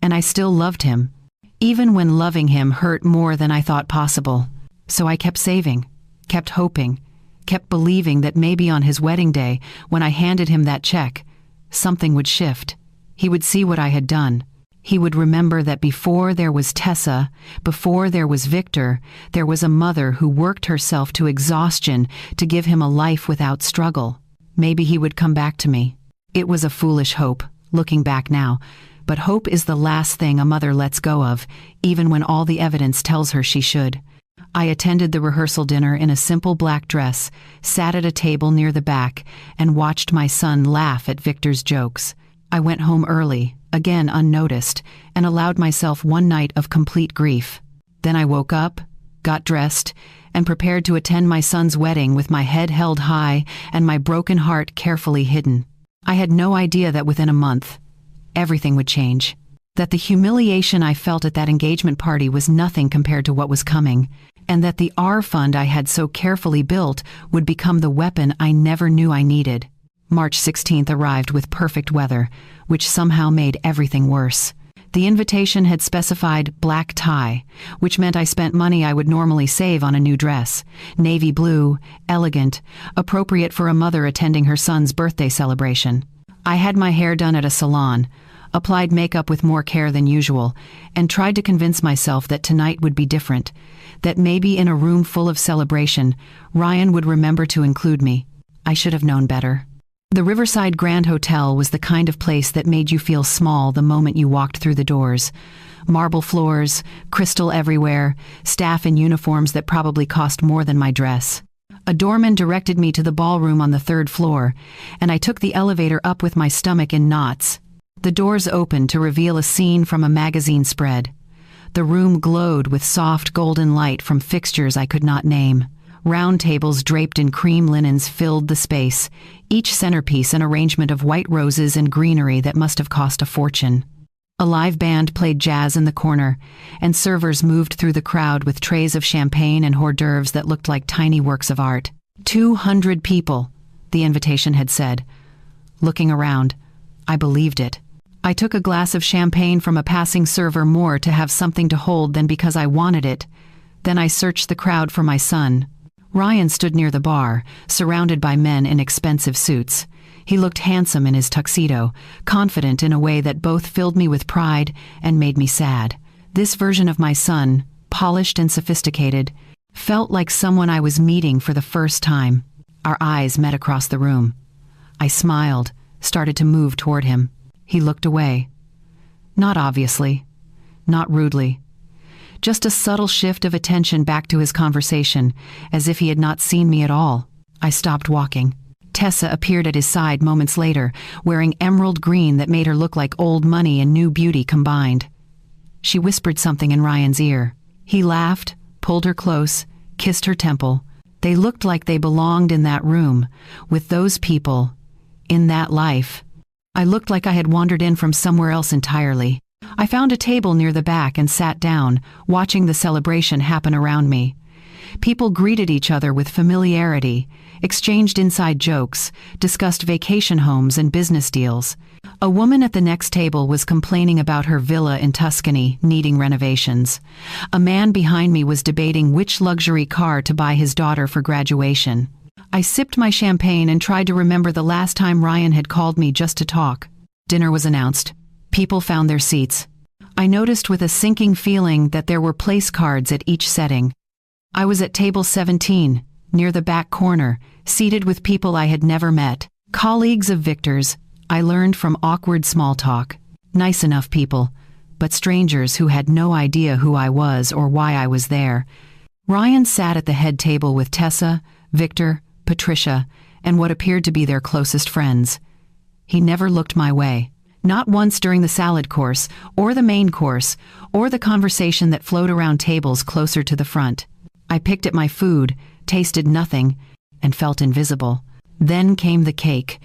and I still loved him, even when loving him hurt more than I thought possible. So I kept saving, kept hoping, kept believing that maybe on his wedding day, when I handed him that check, something would shift. He would see what I had done. He would remember that before there was Tessa, before there was Victor, there was a mother who worked herself to exhaustion to give him a life without struggle. Maybe he would come back to me. It was a foolish hope, looking back now, but hope is the last thing a mother lets go of, even when all the evidence tells her she should. I attended the rehearsal dinner in a simple black dress, sat at a table near the back, and watched my son laugh at Victor's jokes. I went home early, again unnoticed, and allowed myself one night of complete grief. Then I woke up, got dressed, and prepared to attend my son's wedding with my head held high and my broken heart carefully hidden. I had no idea that within a month, everything would change. That the humiliation I felt at that engagement party was nothing compared to what was coming, and that the R Fund I had so carefully built would become the weapon I never knew I needed. March 16th arrived with perfect weather, which somehow made everything worse. The invitation had specified black tie, which meant I spent money I would normally save on a new dress. Navy blue, elegant, appropriate for a mother attending her son's birthday celebration. I had my hair done at a salon, applied makeup with more care than usual, and tried to convince myself that tonight would be different, that maybe in a room full of celebration, Ryan would remember to include me. I should have known better. The Riverside Grand Hotel was the kind of place that made you feel small the moment you walked through the doors. Marble floors, crystal everywhere, staff in uniforms that probably cost more than my dress. A doorman directed me to the ballroom on the 3rd floor, and I took the elevator up with my stomach in knots. The doors opened to reveal a scene from a magazine spread. The room glowed with soft golden light from fixtures I could not name. Round tables draped in cream linens filled the space, each centerpiece an arrangement of white roses and greenery that must have cost a fortune. A live band played jazz in the corner, and servers moved through the crowd with trays of champagne and hors d'oeuvres that looked like tiny works of art. 200 people, the invitation had said. Looking around, I believed it. I took a glass of champagne from a passing server more to have something to hold than because I wanted it. Then I searched the crowd for my son. Ryan stood near the bar, surrounded by men in expensive suits. He looked handsome in his tuxedo, confident in a way that both filled me with pride and made me sad. This version of my son, polished and sophisticated, felt like someone I was meeting for the first time. Our eyes met across the room. I smiled, started to move toward him. He looked away. Not obviously, not rudely. Just a subtle shift of attention back to his conversation, as if he had not seen me at all. I stopped walking. Tessa appeared at his side moments later, wearing emerald green that made her look like old money and new beauty combined. She whispered something in Ryan's ear. He laughed, pulled her close, kissed her temple. They looked like they belonged in that room, with those people, in that life. I looked like I had wandered in from somewhere else entirely. I found a table near the back and sat down, watching the celebration happen around me. People greeted each other with familiarity, exchanged inside jokes, discussed vacation homes and business deals. A woman at the next table was complaining about her villa in Tuscany needing renovations. A man behind me was debating which luxury car to buy his daughter for graduation. I sipped my champagne and tried to remember the last time Ryan had called me just to talk. Dinner was announced. People found their seats. I noticed with a sinking feeling that there were place cards at each setting. I was at table 17, near the back corner, seated with people I had never met. Colleagues of Victor's, I learned from awkward small talk. Nice enough people, but strangers who had no idea who I was or why I was there. Ryan sat at the head table with Tessa, Victor, Patricia, and what appeared to be their closest friends. He never looked my way. Not once during the salad course, or the main course, or the conversation that flowed around tables closer to the front. I picked at my food, tasted nothing, and felt invisible. Then came the cake.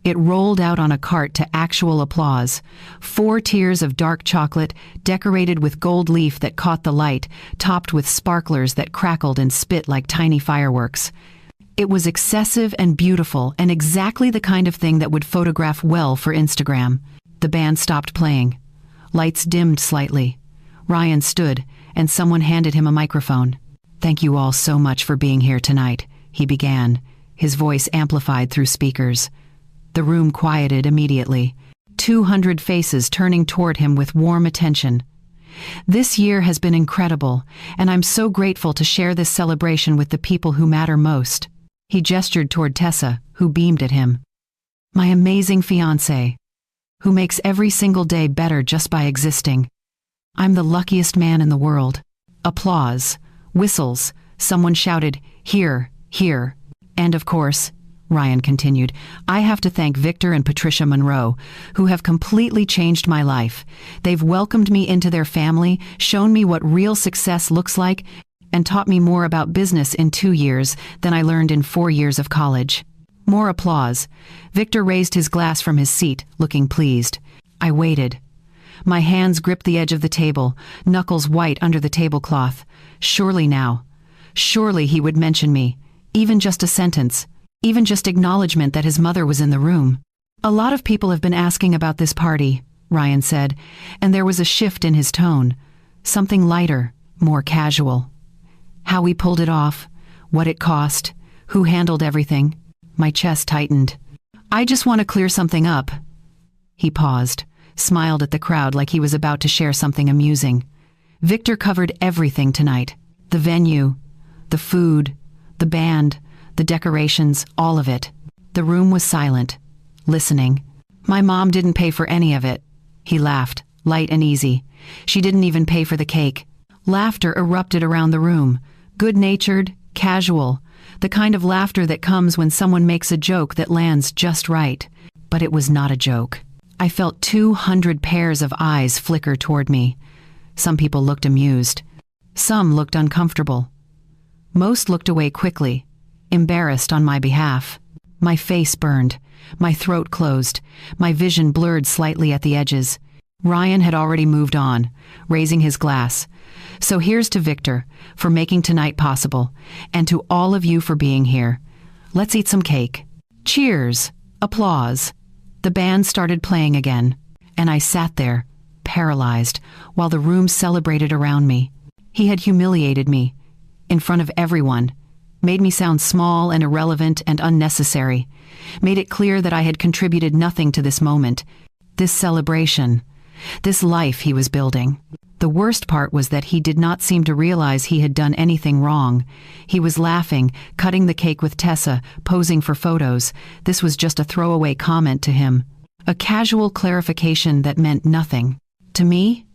It rolled out on a cart to actual applause. 4 tiers of dark chocolate, decorated with gold leaf that caught the light, topped with sparklers that crackled and spit like tiny fireworks. It was excessive and beautiful, and exactly the kind of thing that would photograph well for Instagram. The band stopped playing. Lights dimmed slightly. Ryan stood, and someone handed him a microphone. "Thank you all so much for being here tonight," he began, his voice amplified through speakers. The room quieted immediately, 200 faces turning toward him with warm attention. "This year has been incredible, and I'm so grateful to share this celebration with the people who matter most." He gestured toward Tessa, who beamed at him. "My amazing fiancé, who makes every single day better just by existing. I'm the luckiest man in the world." Applause, whistles, someone shouted, "Here, here." "And of course," Ryan continued, "I have to thank Victor and Patricia Monroe, who have completely changed my life. They've welcomed me into their family, shown me what real success looks like, and taught me more about business in 2 years than I learned in 4 years of college." More applause. Victor raised his glass from his seat, looking pleased. I waited. My hands gripped the edge of the table, knuckles white under the tablecloth. Surely now. Surely he would mention me. Even just a sentence. Even just acknowledgement that his mother was in the room. "A lot of people have been asking about this party," Ryan said, and there was a shift in his tone. Something lighter, more casual. "How we pulled it off, what it cost, who handled everything." My chest tightened. "I just want to clear something up." He paused, smiled at the crowd like he was about to share something amusing. "Victor covered everything tonight. The venue, the food, the band, the decorations, all of it." The room was silent, listening. "My mom didn't pay for any of it." He laughed, light and easy. "She didn't even pay for the cake." Laughter erupted around the room, good-natured, casual, the kind of laughter that comes when someone makes a joke that lands just right. But it was not a joke. I felt 200 pairs of eyes flicker toward me. Some people looked amused. Some looked uncomfortable. Most looked away quickly, embarrassed on my behalf. My face burned. My throat closed. My vision blurred slightly at the edges. Ryan had already moved on, raising his glass. "So here's to Victor, for making tonight possible, and to all of you for being here. Let's eat some cake." Cheers. Applause. The band started playing again, and I sat there, paralyzed, while the room celebrated around me. He had humiliated me, in front of everyone, made me sound small and irrelevant and unnecessary, made it clear that I had contributed nothing to this moment, this celebration, this life he was building. The worst part was that he did not seem to realize he had done anything wrong. He was laughing, cutting the cake with Tessa, posing for photos. This was just a throwaway comment to him. A casual clarification that meant nothing. To me,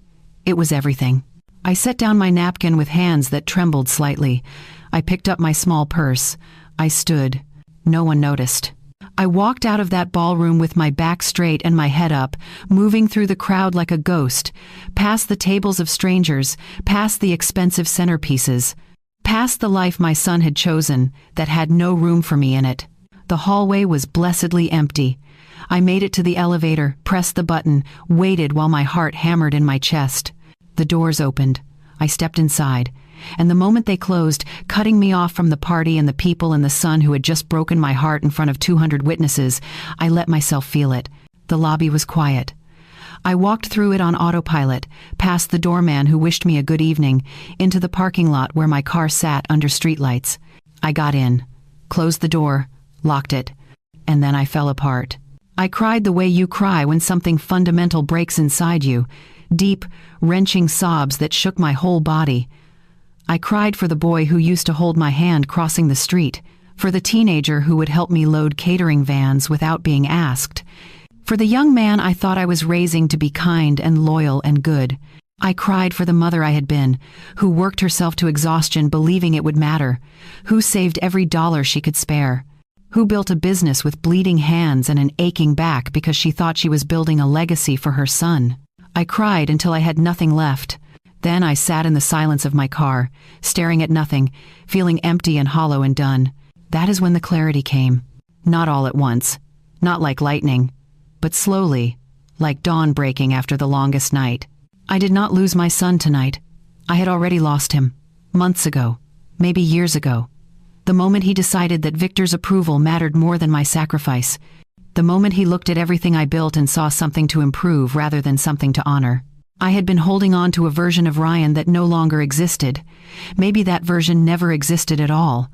it was everything. I set down my napkin with hands that trembled slightly. I picked up my small purse. I stood. No one noticed. I walked out of that ballroom with my back straight and my head up, moving through the crowd like a ghost, past the tables of strangers, past the expensive centerpieces, past the life my son had chosen that had no room for me in it. The hallway was blessedly empty. I made it to the elevator, pressed the button, waited while my heart hammered in my chest. The doors opened. I stepped inside. And the moment they closed, cutting me off from the party and the people and the son who had just broken my heart in front of 200 witnesses, I let myself feel it. The lobby was quiet. I walked through it on autopilot, past the doorman who wished me a good evening, into the parking lot where my car sat under streetlights. I got in, closed the door, locked it, and then I fell apart. I cried the way you cry when something fundamental breaks inside you, deep, wrenching sobs that shook my whole body. I cried for the boy who used to hold my hand crossing the street, for the teenager who would help me load catering vans without being asked, for the young man I thought I was raising to be kind and loyal and good. I cried for the mother I had been, who worked herself to exhaustion believing it would matter, who saved every dollar she could spare, who built a business with bleeding hands and an aching back because she thought she was building a legacy for her son. I cried until I had nothing left. Then I sat in the silence of my car, staring at nothing, feeling empty and hollow and done. That is when the clarity came. Not all at once, not like lightning, but slowly, like dawn breaking after the longest night. I did not lose my son tonight. I had already lost him. Months ago, maybe years ago. The moment he decided that Victor's approval mattered more than my sacrifice. The moment he looked at everything I built and saw something to improve rather than something to honor. I had been holding on to a version of Ryan that no longer existed. Maybe that version never existed at all.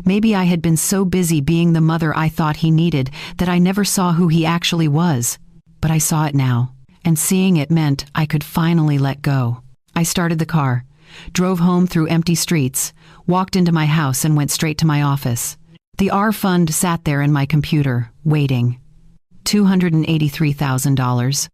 Maybe I had been so busy being the mother I thought he needed that I never saw who he actually was. But I saw it now, and seeing it meant I could finally let go. I started the car, drove home through empty streets, walked into my house and went straight to my office. The R fund sat there in my computer, waiting. $283,000.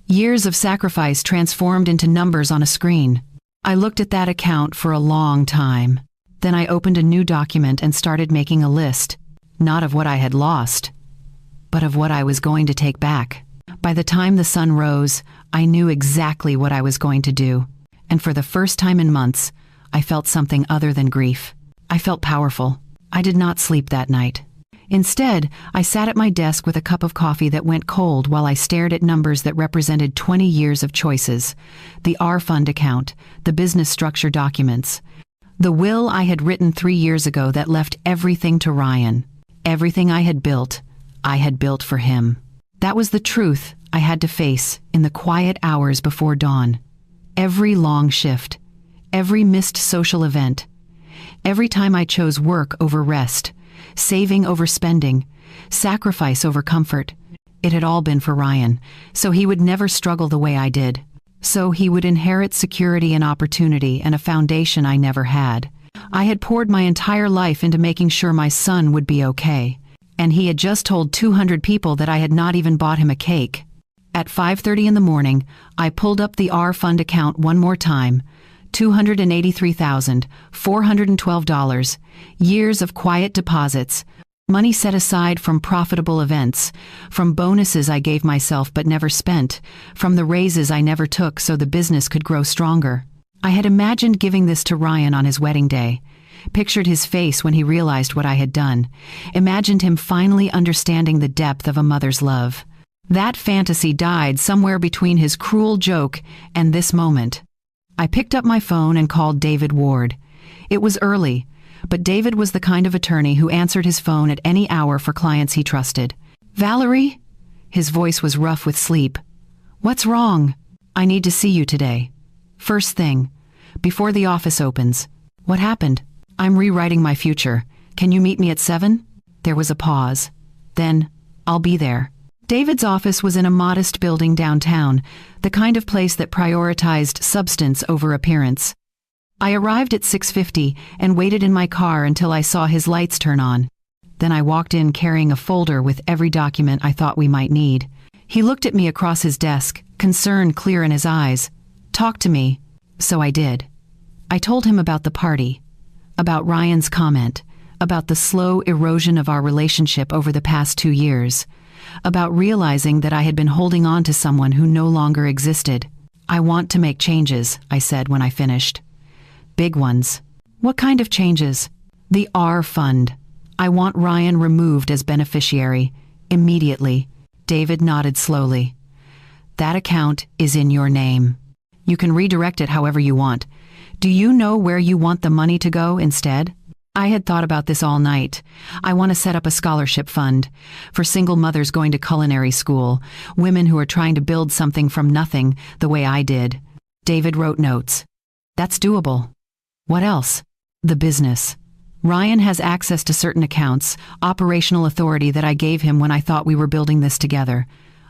Years of sacrifice transformed into numbers on a screen. I looked at that account for a long time. Then I opened a new document and started making a list, not of what I had lost, but of what I was going to take back. By the time the sun rose, I knew exactly what I was going to do. And for the first time in months, I felt something other than grief. I felt powerful. I did not sleep that night. Instead, I sat at my desk with a cup of coffee that went cold while I stared at numbers that represented 20 years of choices. The R fund account, the business structure documents, the will I had written 3 years ago that left everything to Ryan. Everything I had built for him. That was the truth I had to face in the quiet hours before dawn. Every long shift, every missed social event, every time I chose work over rest, saving over spending, sacrifice over comfort, it had all been for Ryan, so he would never struggle the way I did. So he would inherit security and opportunity and a foundation I never had. I had poured my entire life into making sure my son would be okay. And he had just told 200 people that I had not even bought him a cake. At 5:30 in the morning, I pulled up the R fund account one more time. $283,412. Years of quiet deposits. Money set aside from profitable events, from bonuses I gave myself but never spent, from the raises I never took so the business could grow stronger. I had imagined giving this to Ryan on his wedding day, pictured his face when he realized what I had done, imagined him finally understanding the depth of a mother's love. That fantasy died somewhere between his cruel joke and this moment. I picked up my phone and called David Ward. It was early, but David was the kind of attorney who answered his phone at any hour for clients he trusted. "Valerie?" His voice was rough with sleep. "What's wrong?" "I need to see you today. First thing, before the office opens." "What happened?" "I'm rewriting my future. Can you meet me at 7? There was a pause. Then, "I'll be there." David's office was in a modest building downtown, the kind of place that prioritized substance over appearance. I arrived at 6:50 and waited in my car until I saw his lights turn on. Then I walked in carrying a folder with every document I thought we might need. He looked at me across his desk, concern clear in his eyes. "Talk to me." So I did. I told him about the party, about Ryan's comment, about the slow erosion of our relationship over the past 2 years, about realizing that I had been holding on to someone who no longer existed. "I want to make changes," I said when I finished. "Big ones." "What kind of changes?" "The R fund. I want Ryan removed as beneficiary, immediately." David nodded slowly. "That account is in your name. You can redirect it however you want. Do you know where you want the money to go instead?" I had thought about this all night. I want to set up a scholarship fund for single mothers going to culinary school, women who are trying to build something from nothing the way I did. David wrote notes. "That's doable." "What else?" "The business. Ryan has access to certain accounts, operational authority that I gave him when I thought we were building this together.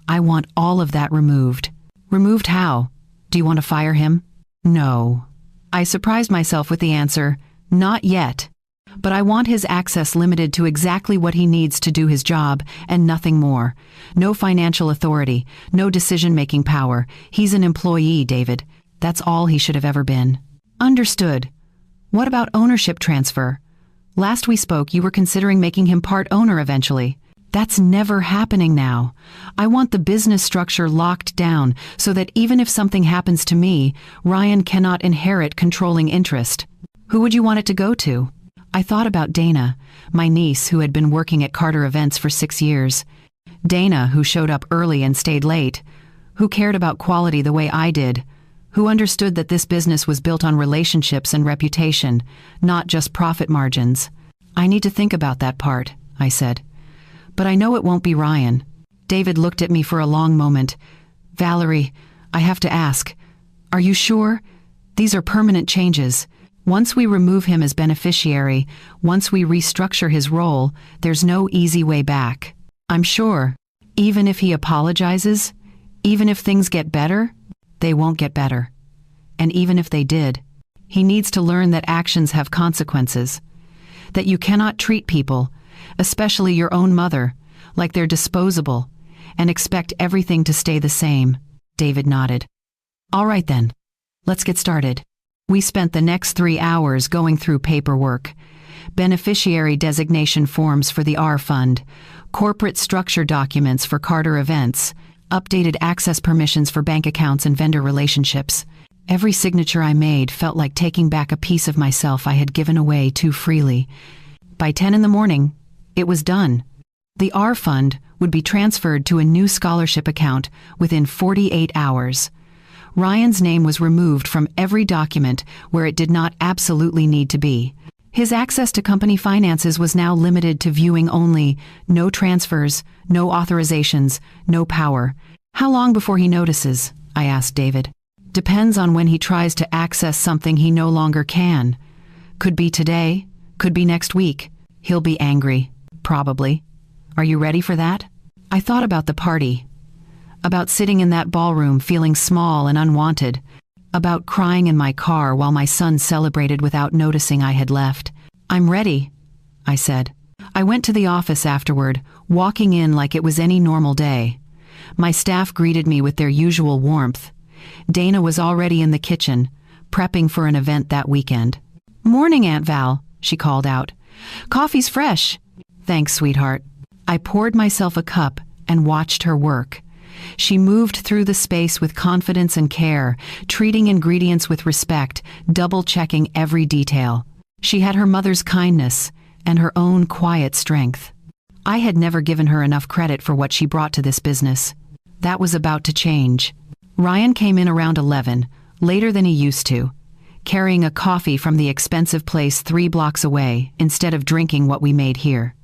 I want all of that removed. Removed how? Do you want to fire him? No. I surprised myself with the answer, not yet. But I want his access limited to exactly what he needs to do his job and nothing more. No financial authority, no decision-making power. He's an employee, David. That's all he should have ever been. Understood. What about ownership transfer? Last we spoke, you were considering making him part owner eventually. That's never happening now. I want the business structure locked down so that even if something happens to me, Ryan cannot inherit controlling interest. Who would you want it to go to? I thought about Dana, my niece who had been working at Carter Events for 6 years. Dana, who showed up early and stayed late, who cared about quality the way I did, who understood that this business was built on relationships and reputation, not just profit margins. I need to think about that part, I said. But I know it won't be Ryan. David looked at me for a long moment. Valerie, I have to ask, are you sure? These are permanent changes. Once we remove him as beneficiary, once we restructure his role, there's no easy way back. I'm sure. Even if he apologizes, even if things get better, they won't get better. And even if they did, he needs to learn that actions have consequences. That you cannot treat people, especially your own mother, like they're disposable, and expect everything to stay the same. David nodded. All right then, let's get started. We spent the next 3 hours going through paperwork, beneficiary designation forms for the R Fund, corporate structure documents for Carter Events, updated access permissions for bank accounts and vendor relationships. Every signature I made felt like taking back a piece of myself I had given away too freely. By 10 in the morning, it was done. The R Fund would be transferred to a new scholarship account within 48 hours. Ryan's name was removed from every document where it did not absolutely need to be. His access to company finances was now limited to viewing only, no transfers, no authorizations, no power. How long before he notices? I asked David. Depends on when he tries to access something he no longer can. Could be today, could be next week. He'll be angry, probably. Are you ready for that? I thought about the party. About sitting in that ballroom feeling small and unwanted. About crying in my car while my son celebrated without noticing I had left. I'm ready, I said. I went to the office afterward, walking in like it was any normal day. My staff greeted me with their usual warmth. Dana was already in the kitchen, prepping for an event that weekend. Morning, Aunt Val, she called out. Coffee's fresh. Thanks, sweetheart. I poured myself a cup and watched her work. She moved through the space with confidence and care, treating ingredients with respect, double-checking every detail. She had her mother's kindness and her own quiet strength. I had never given her enough credit for what she brought to this business. That was about to change. Ryan came in around 11, later than he used to, carrying a coffee from the expensive place 3 blocks away instead of drinking what we made here.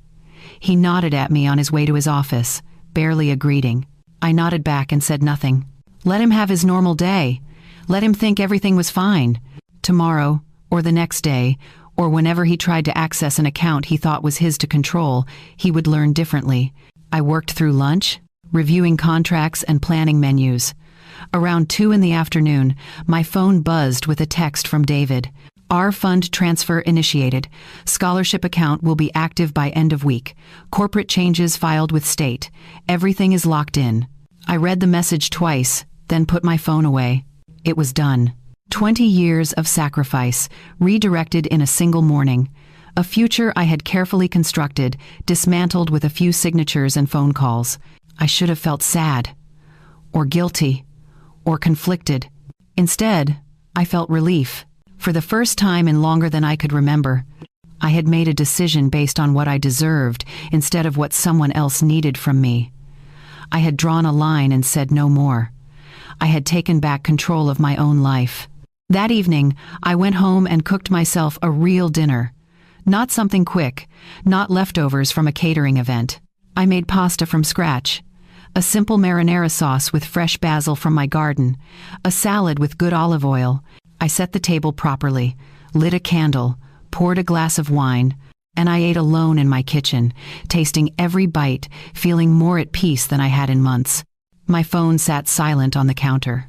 He nodded at me on his way to his office, barely a greeting. I nodded back and said nothing. Let him have his normal day. Let him think everything was fine. Tomorrow, or the next day, or whenever he tried to access an account he thought was his to control, he would learn differently. I worked through lunch, reviewing contracts and planning menus. Around 2 in the afternoon, my phone buzzed with a text from David. Our fund transfer initiated. Scholarship account will be active by end of week. Corporate changes filed with state. Everything is locked in. I read the message twice, then put my phone away. It was done. 20 years of sacrifice, redirected in a single morning. A future I had carefully constructed, dismantled with a few signatures and phone calls. I should have felt sad, or guilty, or conflicted. Instead, I felt relief. For the first time in longer than I could remember, I had made a decision based on what I deserved instead of what someone else needed from me. I had drawn a line and said no more. I had taken back control of my own life. That evening, I went home and cooked myself a real dinner. Not something quick, not leftovers from a catering event. I made pasta from scratch. A simple marinara sauce with fresh basil from my garden. A salad with good olive oil. I set the table properly, lit a candle, poured a glass of wine, and I ate alone in my kitchen, tasting every bite, feeling more at peace than I had in months. My phone sat silent on the counter.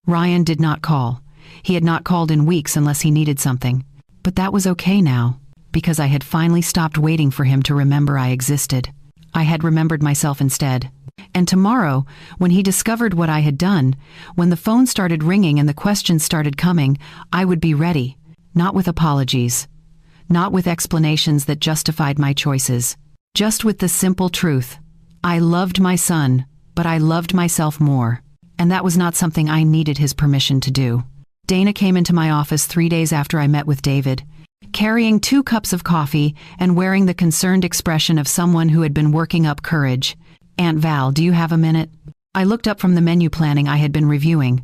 Ryan did not call. He had not called in weeks unless he needed something. But that was okay now, because I had finally stopped waiting for him to remember I existed. I had remembered myself instead. And tomorrow, when he discovered what I had done, when the phone started ringing and the questions started coming, I would be ready, not with apologies, not with explanations that justified my choices, just with the simple truth. I loved my son, but I loved myself more, and that was not something I needed his permission to do. Dana came into my office 3 days after I met with David, carrying 2 cups of coffee and wearing the concerned expression of someone who had been working up courage. "Aunt Val, do you have a minute?" I looked up from the menu planning I had been reviewing.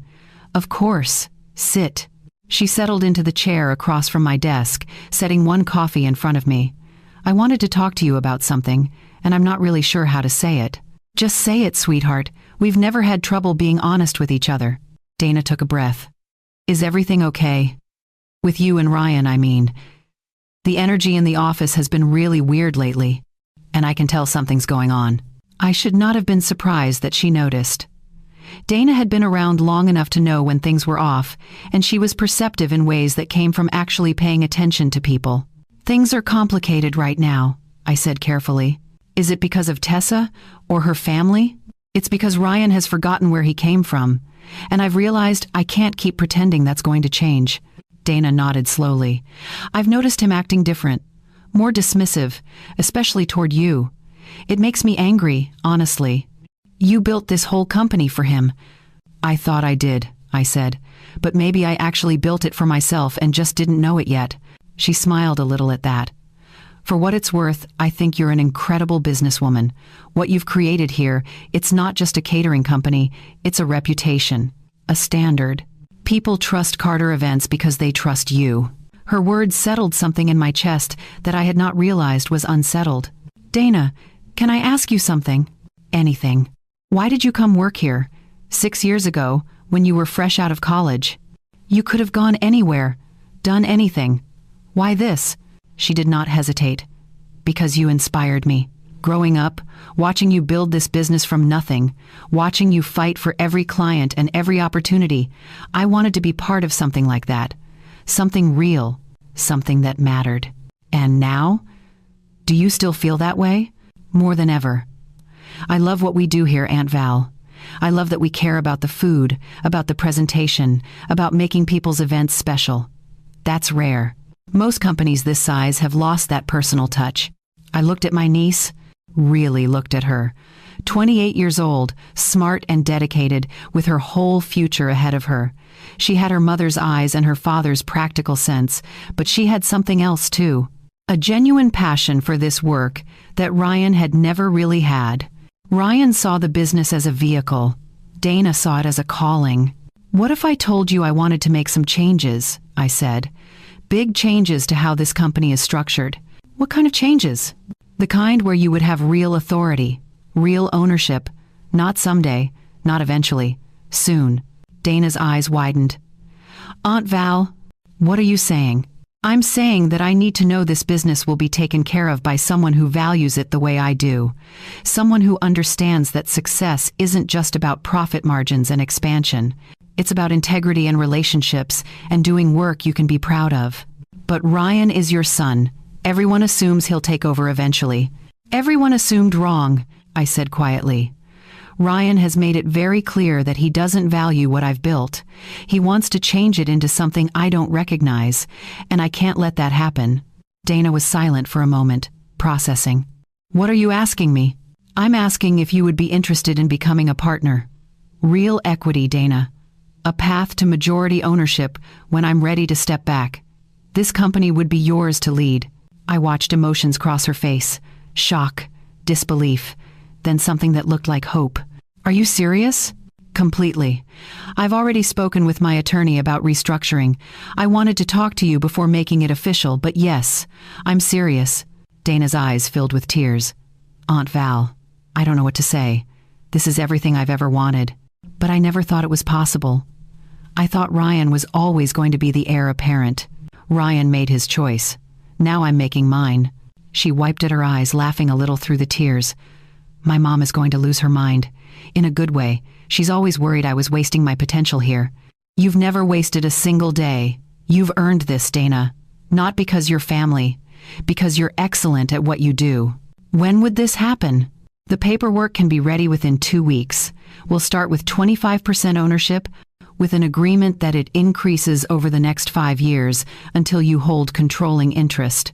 "Of course. Sit." She settled into the chair across from my desk, setting 1 coffee in front of me. "I wanted to talk to you about something, and I'm not really sure how to say it." "Just say it, sweetheart. We've never had trouble being honest with each other." Dana took a breath. "Is everything okay? With you and Ryan, I mean. The energy in the office has been really weird lately, and I can tell something's going on." I should not have been surprised that she noticed. Dana had been around long enough to know when things were off, and she was perceptive in ways that came from actually paying attention to people. "Things are complicated right now," I said carefully. "Is it because of Tessa or her family?" "It's because Ryan has forgotten where he came from, and I've realized I can't keep pretending that's going to change." Dana nodded slowly. "I've noticed him acting different, more dismissive, especially toward you. It makes me angry, honestly. You built this whole company for him." "I thought I did," I said, "but maybe I actually built it for myself and just didn't know it yet." She smiled a little at that. "For what it's worth, I think you're an incredible businesswoman. What you've created here, it's not just a catering company, it's a reputation, a standard. People trust Carter Events because they trust you." Her words settled something in my chest that I had not realized was unsettled. "Dana, can I ask you something?" "Anything." "Why did you come work here? 6 years ago, when you were fresh out of college. You could have gone anywhere, done anything. Why this?" She did not hesitate. "Because you inspired me. Growing up, watching you build this business from nothing, watching you fight for every client and every opportunity, I wanted to be part of something like that. Something real, something that mattered. And now? Do you still feel that way? More than ever. I love what we do here, Aunt Val. I love that we care about the food, about the presentation, about making people's events special. That's rare. Most companies this size have lost that personal touch." I looked at my niece, really looked at her. 28 years old, smart and dedicated, with her whole future ahead of her. She had her mother's eyes and her father's practical sense, but she had something else too. A genuine passion for this work that Ryan had never really had. Ryan saw the business as a vehicle. Dana saw it as a calling. "What if I told you I wanted to make some changes?" I said. "Big changes to how this company is structured." "What kind of changes?" "The kind where you would have real authority, real ownership. Not someday, not eventually. Soon." Dana's eyes widened. "Aunt Val, what are you saying?" "I'm saying that I need to know this business will be taken care of by someone who values it the way I do. Someone who understands that success isn't just about profit margins and expansion. It's about integrity and relationships and doing work you can be proud of." "But Ryan is your son. Everyone assumes he'll take over eventually." "Everyone assumed wrong," I said quietly. "Ryan has made it very clear that he doesn't value what I've built. He wants to change it into something I don't recognize, and I can't let that happen." Dana was silent for a moment, processing. "What are you asking me?" "I'm asking if you would be interested in becoming a partner. Real equity, Dana. A path to majority ownership when I'm ready to step back. This company would be yours to lead." I watched emotions cross her face. Shock, disbelief, then something that looked like hope. "Are you serious?" "Completely. I've already spoken with my attorney about restructuring. I wanted to talk to you before making it official, but yes, I'm serious." Dana's eyes filled with tears. "Aunt Val, I don't know what to say. This is everything I've ever wanted. But I never thought it was possible. I thought Ryan was always going to be the heir apparent. Ryan made his choice. Now I'm making mine." She wiped at her eyes, laughing a little through the tears. "My mom is going to lose her mind. In a good way. She's always worried I was wasting my potential here." "You've never wasted a single day. You've earned this, Dana. Not because you're family. Because you're excellent at what you do." "When would this happen?" "The paperwork can be ready within 2 weeks. We'll start with 25% ownership, with an agreement that it increases over the next 5 years until you hold controlling interest.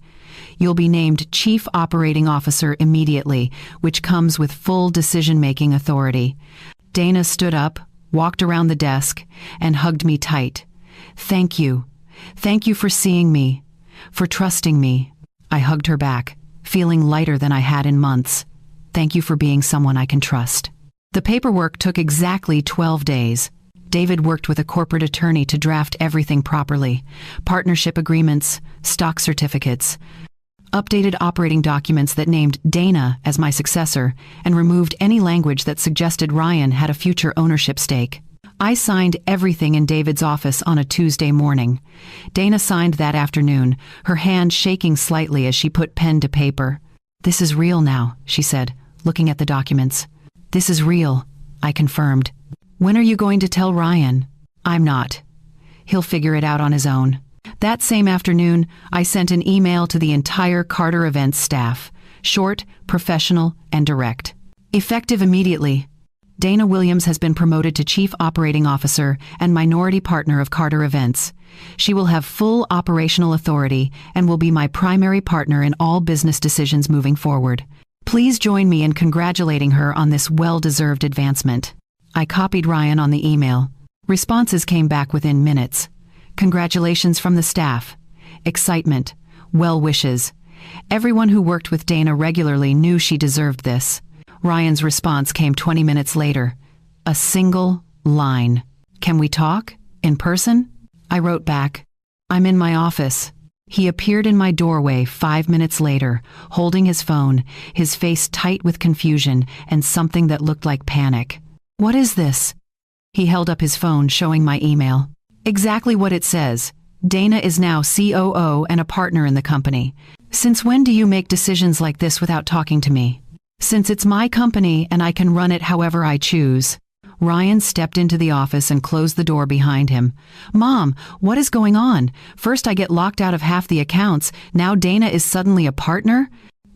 You'll be named Chief Operating Officer immediately, which comes with full decision-making authority." Dana stood up, walked around the desk, and hugged me tight. "Thank you. Thank you for seeing me, for trusting me." I hugged her back, feeling lighter than I had in months. "Thank you for being someone I can trust." The paperwork took exactly 12 days. David worked with a corporate attorney to draft everything properly: partnership agreements, stock certificates, updated operating documents that named Dana as my successor, and removed any language that suggested Ryan had a future ownership stake. I signed everything in David's office on a Tuesday morning. Dana signed that afternoon, her hand shaking slightly as she put pen to paper. "This is real now," she said, looking at the documents. "This is real," I confirmed. "When are you going to tell Ryan?" "I'm not. He'll figure it out on his own." That same afternoon, I sent an email to the entire Carter Events staff. Short, professional, and direct. Effective immediately. Dana Williams has been promoted to Chief Operating Officer and minority partner of Carter Events. She will have full operational authority and will be my primary partner in all business decisions moving forward. Please join me in congratulating her on this well-deserved advancement. I copied Ryan on the email. Responses came back within minutes. Congratulations from the staff. Excitement. Well wishes. Everyone who worked with Dana regularly knew she deserved this. Ryan's response came 20 minutes later. A single line. "Can we talk? In person?" I wrote back, "I'm in my office." He appeared in my doorway 5 minutes later, holding his phone, his face tight with confusion and something that looked like panic. "What is this?" He held up his phone, showing my email. "Exactly what it says. Dana is now COO and a partner in the company. Since when do you make decisions like this without talking to me?" "Since it's my company and I can run it however I choose." Ryan stepped into the office and closed the door behind him. "Mom, what is going on? First I get locked out of half the accounts, now Dana is suddenly a partner?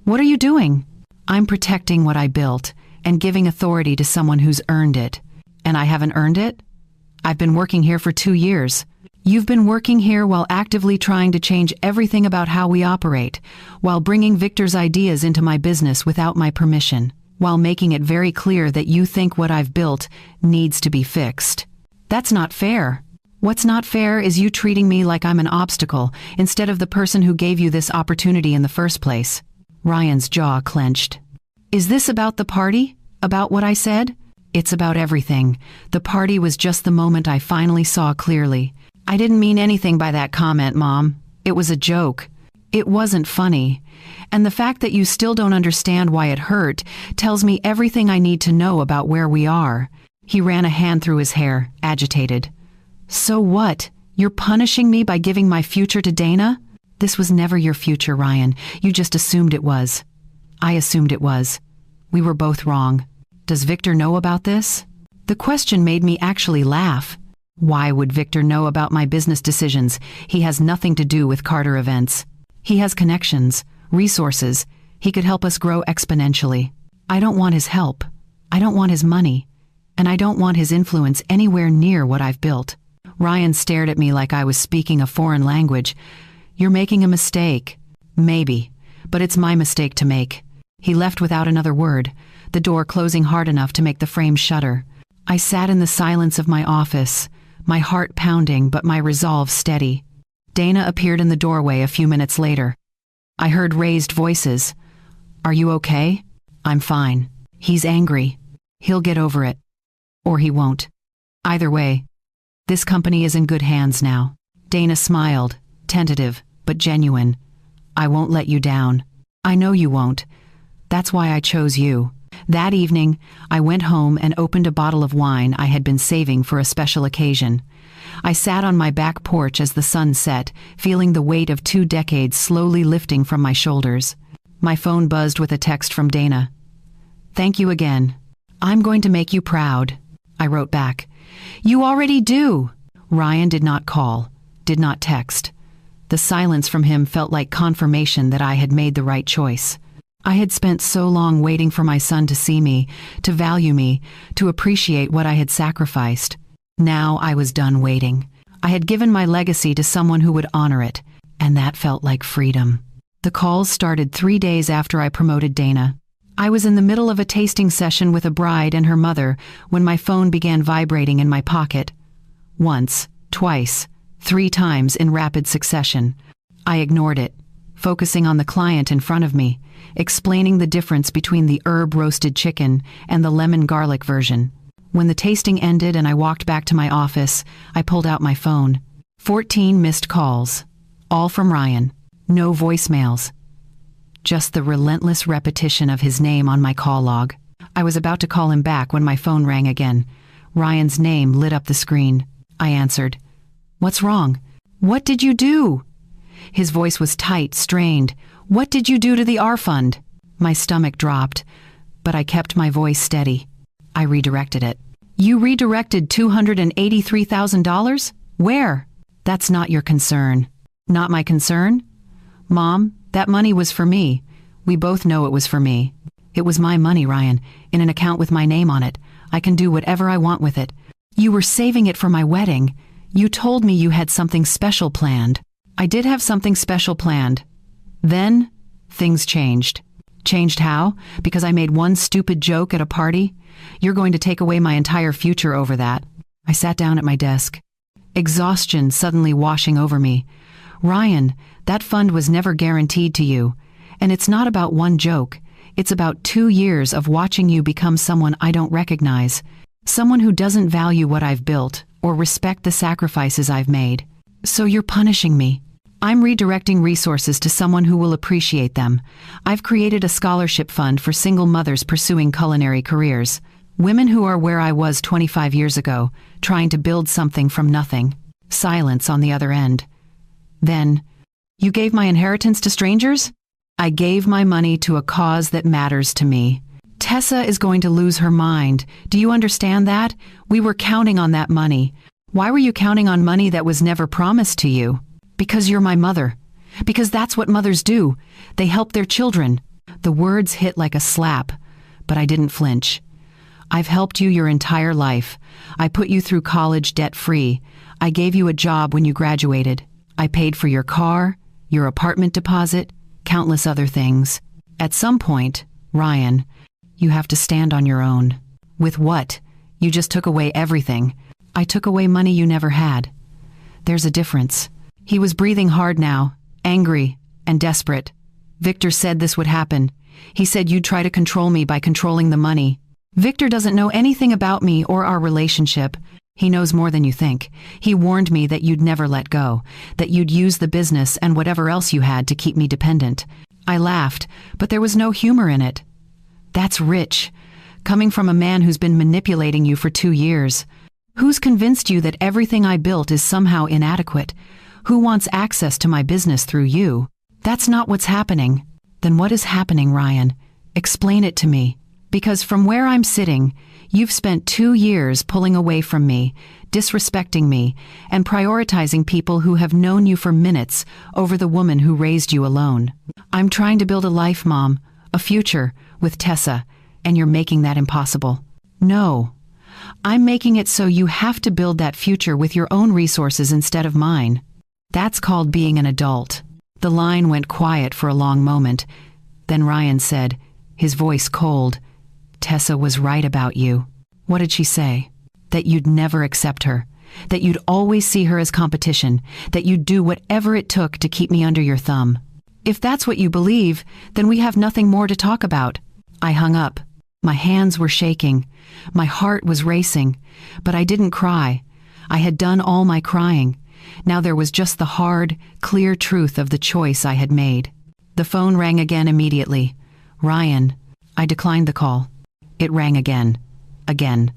What are you doing?" "I'm protecting what I built and giving authority to someone who's earned it." "And I haven't earned it? I've been working here for 2 years. You've been working here while actively trying to change everything about how we operate, while bringing Victor's ideas into my business without my permission, while making it very clear that you think what I've built needs to be fixed. That's not fair. What's not fair is you treating me like I'm an obstacle instead of the person who gave you this opportunity in the first place." Ryan's jaw clenched. "Is this about the party? About what I said?" "It's about everything. The party was just the moment I finally saw clearly. I didn't mean anything by that comment, Mom. It was a joke. It wasn't funny. And the fact that you still don't understand why it hurt tells me everything I need to know about where we are." He ran a hand through his hair, agitated. "So what? You're punishing me by giving my future to Dana?" "This was never your future, Ryan. You just assumed it was." "I assumed it was. We were both wrong. Does Victor know about this?" The question made me actually laugh. Why would Victor know about my business decisions? He has nothing to do with Carter Events. He has connections, resources. He could help us grow exponentially. I don't want his help. I don't want his money. And I don't want his influence anywhere near what I've built. Ryan stared at me like I was speaking a foreign language. "You're making a mistake." "Maybe, but it's my mistake to make." He left without another word, the door closing hard enough to make the frame shudder. I sat in the silence of my office, my heart pounding but my resolve steady. Dana appeared in the doorway a few minutes later. I heard raised voices. "Are you okay?" "I'm fine." "He's angry. He'll get over it. Or he won't. Either way, this company is in good hands now." Dana smiled, tentative but genuine. "I won't let you down. I know you won't. That's why I chose you." That evening, I went home and opened a bottle of wine I had been saving for a special occasion. I sat on my back porch as the sun set, feeling the weight of 2 decades slowly lifting from my shoulders. My phone buzzed with a text from Dana. "Thank you again. I'm going to make you proud," I wrote back. "You already do." Ryan did not call, did not text. The silence from him felt like confirmation that I had made the right choice. I had spent so long waiting for my son to see me, to value me, to appreciate what I had sacrificed. Now I was done waiting. I had given my legacy to someone who would honor it, and that felt like freedom. The calls started 3 days after I promoted Dana. I was in the middle of a tasting session with a bride and her mother when my phone began vibrating in my pocket. Once, twice, 3 times in rapid succession. I ignored it, focusing on the client in front of me, explaining the difference between the herb-roasted chicken and the lemon-garlic version. When the tasting ended and I walked back to my office, I pulled out my phone. 14 missed calls, all from Ryan. No voicemails. Just the relentless repetition of his name on my call log. I was about to call him back when my phone rang again. Ryan's name lit up the screen. I answered. "What's wrong? What did you do?" His voice was tight, strained. "What did you do to the R fund?" My stomach dropped, but I kept my voice steady. I redirected it. "You redirected $283,000? Where?" "That's not your concern." "Not my concern?" "Mom, that money was for me. We both know it was for me." "It was my money, Ryan, in an account with my name on it. I can do whatever I want with it." "You were saving it for my wedding. You told me you had something special planned." "I did have something special planned. Then, things changed." "Changed how? Because I made one stupid joke at a party? You're going to take away my entire future over that." I sat down at my desk, exhaustion suddenly washing over me. "Ryan, that fund was never guaranteed to you. And it's not about one joke. It's about 2 years of watching you become someone I don't recognize. Someone who doesn't value what I've built or respect the sacrifices I've made. So you're punishing me. I'm redirecting resources to someone who will appreciate them. I've created a scholarship fund for single mothers pursuing culinary careers. Women who are where I was 25 years ago, trying to build something from nothing." Silence on the other end. Then, "You gave my inheritance to strangers?" "I gave my money to a cause that matters to me. Tessa is going to lose her mind. Do you understand that? We were counting on that money." "Why were you counting on money that was never promised to you?" "Because you're my mother. Because that's what mothers do. They help their children." The words hit like a slap, but I didn't flinch. "I've helped you your entire life. I put you through college debt-free. I gave you a job when you graduated. I paid for your car, your apartment deposit, countless other things. At some point, Ryan, you have to stand on your own." "With what? You just took away everything." "I took away money you never had. There's a difference." He was breathing hard now, angry and desperate. "Victor said this would happen. He said you'd try to control me by controlling the money. Victor doesn't know anything about me or our relationship. He knows more than you think. He warned me that you'd never let go, that you'd use the business and whatever else you had to keep me dependent." I laughed, but there was no humor in it. "That's rich, coming from a man who's been manipulating you for 2 years. Who's convinced you that everything I built is somehow inadequate? Who wants access to my business through you? That's not what's happening." "Then what is happening, Ryan? Explain it to me. Because from where I'm sitting, you've spent 2 years pulling away from me, disrespecting me, and prioritizing people who have known you for minutes over the woman who raised you alone. I'm trying to build a life, Mom, a future, with Tessa, and you're making that impossible." "No. I'm making it so you have to build that future with your own resources instead of mine. That's called being an adult." The line went quiet for a long moment. Then Ryan said, his voice cold, "Tessa was right about you." "What did she say?" "That you'd never accept her. That you'd always see her as competition. That you'd do whatever it took to keep me under your thumb." "If that's what you believe, then we have nothing more to talk about." I hung up. My hands were shaking. My heart was racing. But I didn't cry. I had done all my crying. Now there was just the hard, clear truth of the choice I had made. The phone rang again immediately. "Ryan." I declined the call. It rang again. Again.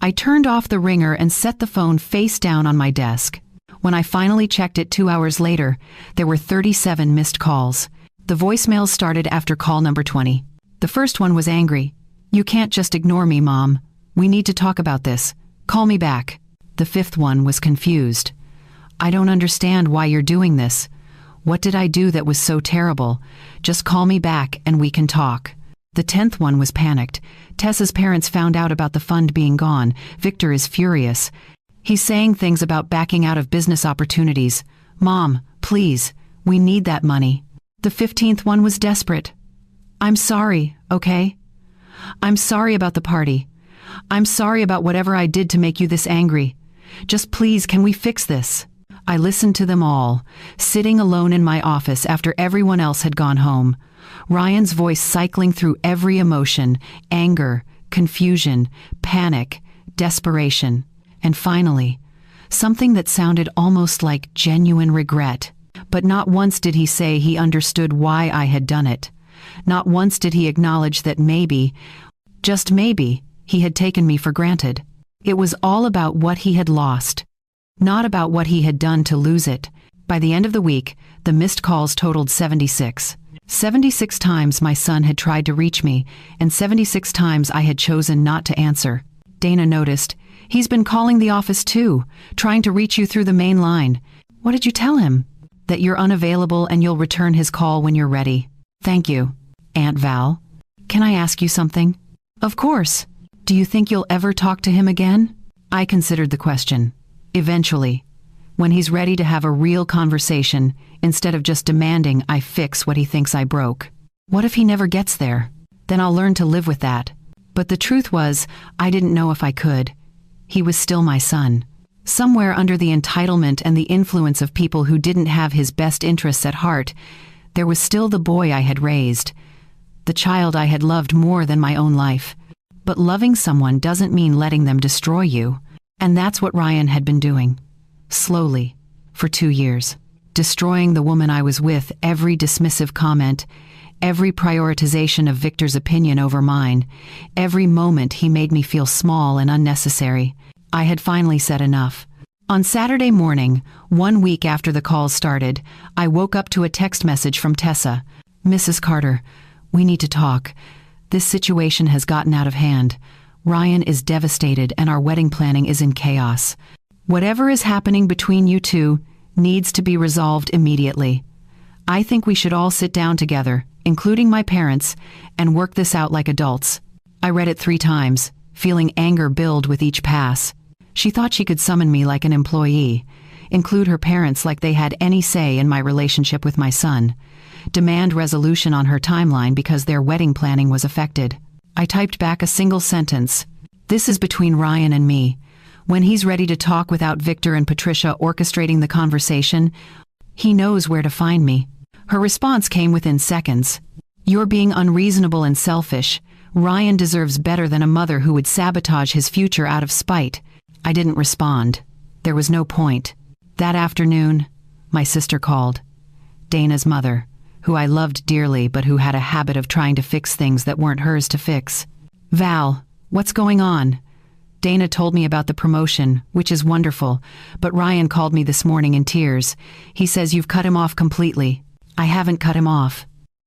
I turned off the ringer and set the phone face down on my desk. When I finally checked it 2 hours later, there were 37 missed calls. The voicemails started after call number 20. The first one was angry. "You can't just ignore me, Mom. We need to talk about this. Call me back." The fifth one was confused. "I don't understand why you're doing this. What did I do that was so terrible? Just call me back and we can talk." The 10th one was panicked. "Tessa's parents found out about the fund being gone. Victor is furious. He's saying things about backing out of business opportunities. Mom, please, we need that money." The 15th one was desperate. "I'm sorry, okay? I'm sorry about the party. I'm sorry about whatever I did to make you this angry. Just please, can we fix this?" I listened to them all, sitting alone in my office after everyone else had gone home. Ryan's voice cycling through every emotion: anger, confusion, panic, desperation, and finally, something that sounded almost like genuine regret. But not once did he say he understood why I had done it. Not once did he acknowledge that maybe, just maybe, he had taken me for granted. It was all about what he had lost, not about what he had done to lose it. By the end of the week, the missed calls totaled 76. 76 times my son had tried to reach me, and 76 times I had chosen not to answer. Dana noticed. "He's been calling the office too, trying to reach you through the main line." "What did you tell him?" "That you're unavailable and you'll return his call when you're ready." "Thank you, Aunt Val. Can I ask you something?" "Of course. Do you think you'll ever talk to him again?" I considered the question. "Eventually. When he's ready to have a real conversation, instead of just demanding I fix what he thinks I broke." What if he never gets there? Then I'll learn to live with that. But the truth was, I didn't know if I could. He was still my son. Somewhere under the entitlement and the influence of people who didn't have his best interests at heart, there was still the boy I had raised, the child I had loved more than my own life. But loving someone doesn't mean letting them destroy you. And that's what Ryan had been doing. Slowly, for 2 years. Destroying the woman I was with, every dismissive comment, every prioritization of Victor's opinion over mine, every moment he made me feel small and unnecessary. I had finally said enough. On Saturday morning, 1 week after the calls started, I woke up to a text message from Tessa. "Mrs. Carter, we need to talk. This situation has gotten out of hand. Ryan is devastated and our wedding planning is in chaos. Whatever is happening between you two needs to be resolved immediately. I think we should all sit down together, including my parents, and work this out like adults." I read it 3 times, feeling anger build with each pass. She thought she could summon me like an employee, include her parents like they had any say in my relationship with my son, demand resolution on her timeline because their wedding planning was affected. I typed back a single sentence. "This is between Ryan and me. When he's ready to talk without Victor and Patricia orchestrating the conversation, he knows where to find me." Her response came within seconds. "You're being unreasonable and selfish. Ryan deserves better than a mother who would sabotage his future out of spite." I didn't respond. There was no point. That afternoon, my sister called. Dana's mother, who I loved dearly but who had a habit of trying to fix things that weren't hers to fix. "Val, what's going on?" Dana told me about the promotion, which is wonderful, but Ryan called me this morning in tears. He says you've cut him off completely. I haven't cut him off.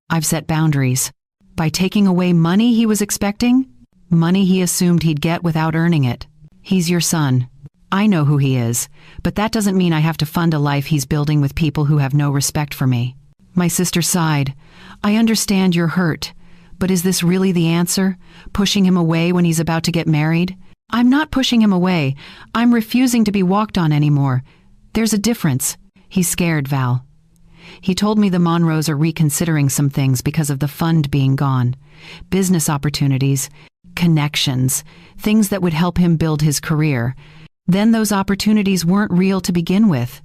I've set boundaries. By taking away money he was expecting? Money he assumed he'd get without earning it. He's your son. I know who he is, but that doesn't mean I have to fund a life he's building with people who have no respect for me. My sister sighed. "I understand you're hurt, but is this really the answer? Pushing him away when he's about to get married?" "I'm not pushing him away. I'm refusing to be walked on anymore. There's a difference." He's scared, Val. He told me the Monroes are reconsidering some things because of the fund being gone. Business opportunities, connections, things that would help him build his career. Then those opportunities weren't real to begin with.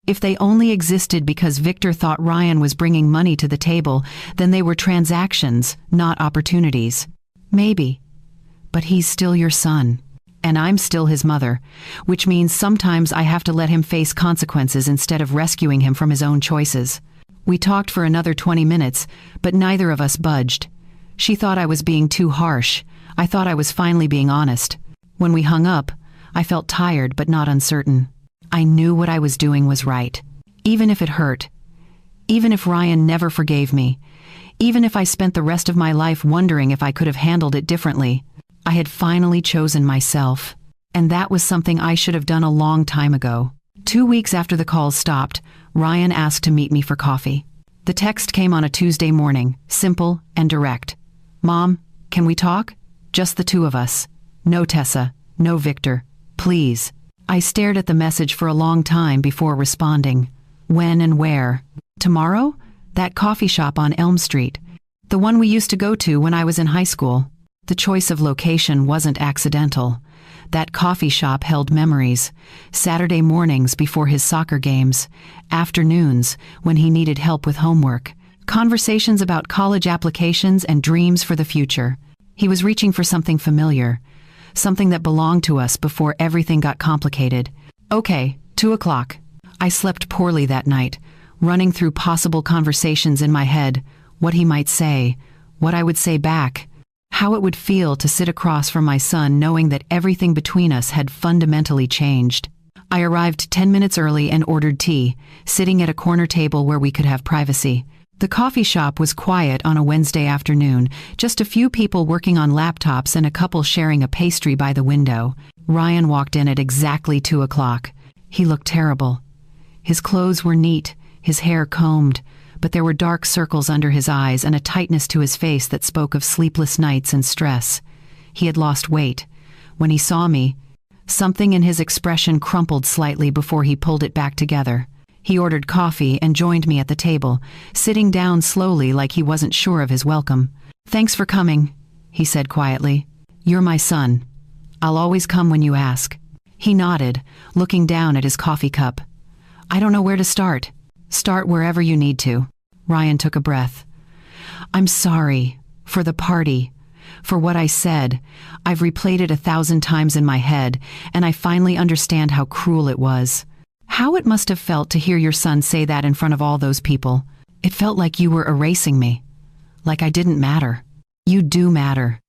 If they only existed because Victor thought Ryan was bringing money to the table, then they were transactions, not opportunities. Maybe. But he's still your son. And I'm still his mother, which means sometimes I have to let him face consequences instead of rescuing him from his own choices. We talked for another 20 minutes, but neither of us budged. She thought I was being too harsh. I thought I was finally being honest. When we hung up, I felt tired but not uncertain. I knew what I was doing was right. Even if it hurt. Even if Ryan never forgave me. Even if I spent the rest of my life wondering if I could have handled it differently. I had finally chosen myself. And that was something I should have done a long time ago. 2 weeks after the calls stopped, Ryan asked to meet me for coffee. The text came on a Tuesday morning, simple and direct. "Mom, can we talk? Just the two of us. No Tessa, no Victor. Please." I stared at the message for a long time before responding. When and where? Tomorrow? That coffee shop on Elm Street. The one we used to go to when I was in high school. The choice of location wasn't accidental. That coffee shop held memories. Saturday mornings before his soccer games. Afternoons when he needed help with homework. Conversations about college applications and dreams for the future. He was reaching for something familiar. Something that belonged to us before everything got complicated. Okay, 2 o'clock. I slept poorly that night, running through possible conversations in my head. What he might say. What I would say back. How it would feel to sit across from my son knowing that everything between us had fundamentally changed. I arrived 10 minutes early and ordered tea, sitting at a corner table where we could have privacy. The coffee shop was quiet on a Wednesday afternoon, just a few people working on laptops and a couple sharing a pastry by the window. Ryan walked in at exactly 2 o'clock. He looked terrible. His clothes were neat, his hair combed, but there were dark circles under his eyes and a tightness to his face that spoke of sleepless nights and stress. He had lost weight. When he saw me, something in his expression crumpled slightly before he pulled it back together. He ordered coffee and joined me at the table, sitting down slowly like he wasn't sure of his welcome. "Thanks for coming," he said quietly. "You're my son. I'll always come when you ask." He nodded, looking down at his coffee cup. "I don't know where to start." "Start wherever you need to." Ryan took a breath. "I'm sorry. For the party. For what I said. I've replayed it 1,000 times in my head, and I finally understand how cruel it was. How it must have felt to hear your son say that in front of all those people. It felt like you were erasing me. Like I didn't matter. You do matter.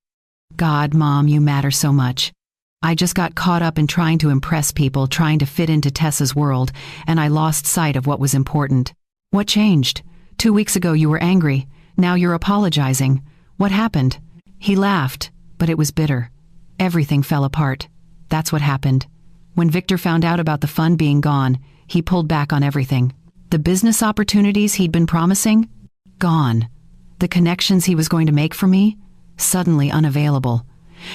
God, Mom, you matter so much. I just got caught up in trying to impress people, trying to fit into Tessa's world, and I lost sight of what was important. What changed? 2 weeks ago you were angry. Now you're apologizing. What happened?" He laughed, but it was bitter. Everything fell apart. That's what happened. When Victor found out about the fund being gone, he pulled back on everything. The business opportunities he'd been promising? Gone. The connections he was going to make for me? Suddenly unavailable.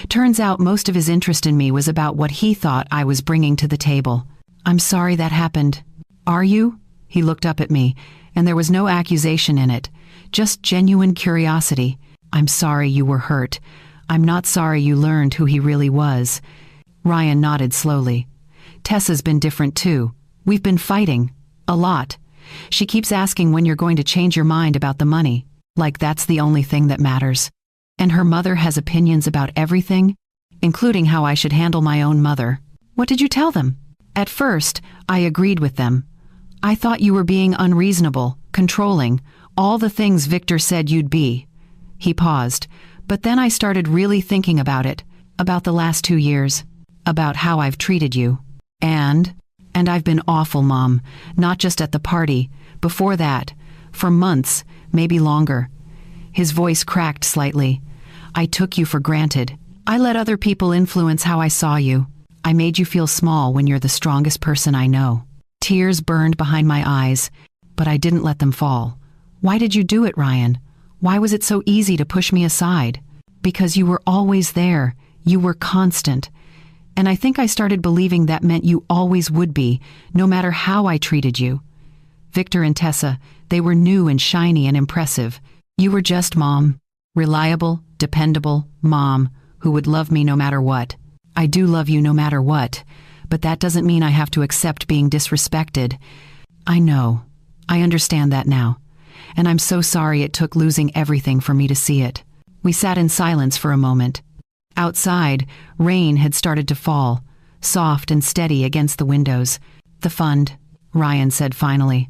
Turns out most of his interest in me was about what he thought I was bringing to the table. "I'm sorry that happened." "Are you?" He looked up at me, and there was no accusation in it, just genuine curiosity. "I'm sorry you were hurt. I'm not sorry you learned who he really was." Ryan nodded slowly. "Tessa's been different too. We've been fighting. A lot. She keeps asking when you're going to change your mind about the money, like that's the only thing that matters. And her mother has opinions about everything, including how I should handle my own mother." "What did you tell them?" "At first, I agreed with them. I thought you were being unreasonable, controlling, all the things Victor said you'd be." He paused, but then I started really thinking about it, about the last 2 years, about how I've treated you. And I've been awful, Mom, not just at the party, before that, for months, maybe longer. His voice cracked slightly. "I took you for granted. I let other people influence how I saw you. I made you feel small when you're the strongest person I know." Tears burned behind my eyes, but I didn't let them fall. "Why did you do it, Ryan? Why was it so easy to push me aside?" "Because you were always there. You were constant. And I think I started believing that meant you always would be, no matter how I treated you. Victor and Tessa, they were new and shiny and impressive. You were just Mom. Reliable, dependable Mom, who would love me no matter what. I do love you no matter what, but that doesn't mean I have to accept being disrespected. I know. I understand that now. And I'm so sorry it took losing everything for me to see it." We sat in silence for a moment. Outside, rain had started to fall, soft and steady against the windows. "The fund," Ryan said finally.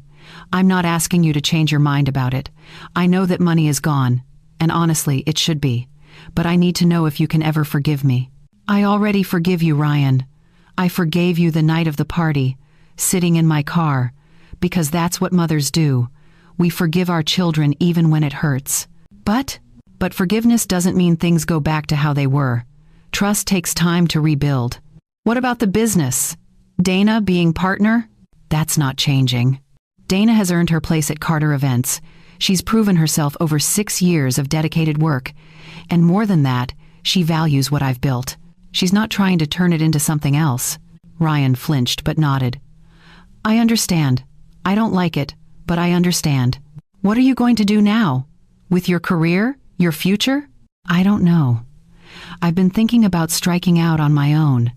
"I'm not asking you to change your mind about it. I know that money is gone, and honestly, it should be. But I need to know if you can ever forgive me." I already forgive you, Ryan. I forgave you the night of the party, sitting in my car, because that's what mothers do. We forgive our children even when it hurts. But forgiveness doesn't mean things go back to how they were. Trust takes time to rebuild. What about the business? Dana being partner? That's not changing. Dana has earned her place at Carter Events. She's proven herself over 6 years of dedicated work. And more than that, she values what I've built. She's not trying to turn it into something else. Ryan flinched but nodded. I understand. I don't like it, but I understand. What are you going to do now? With your career? Your future? I don't know. I've been thinking about striking out on my own.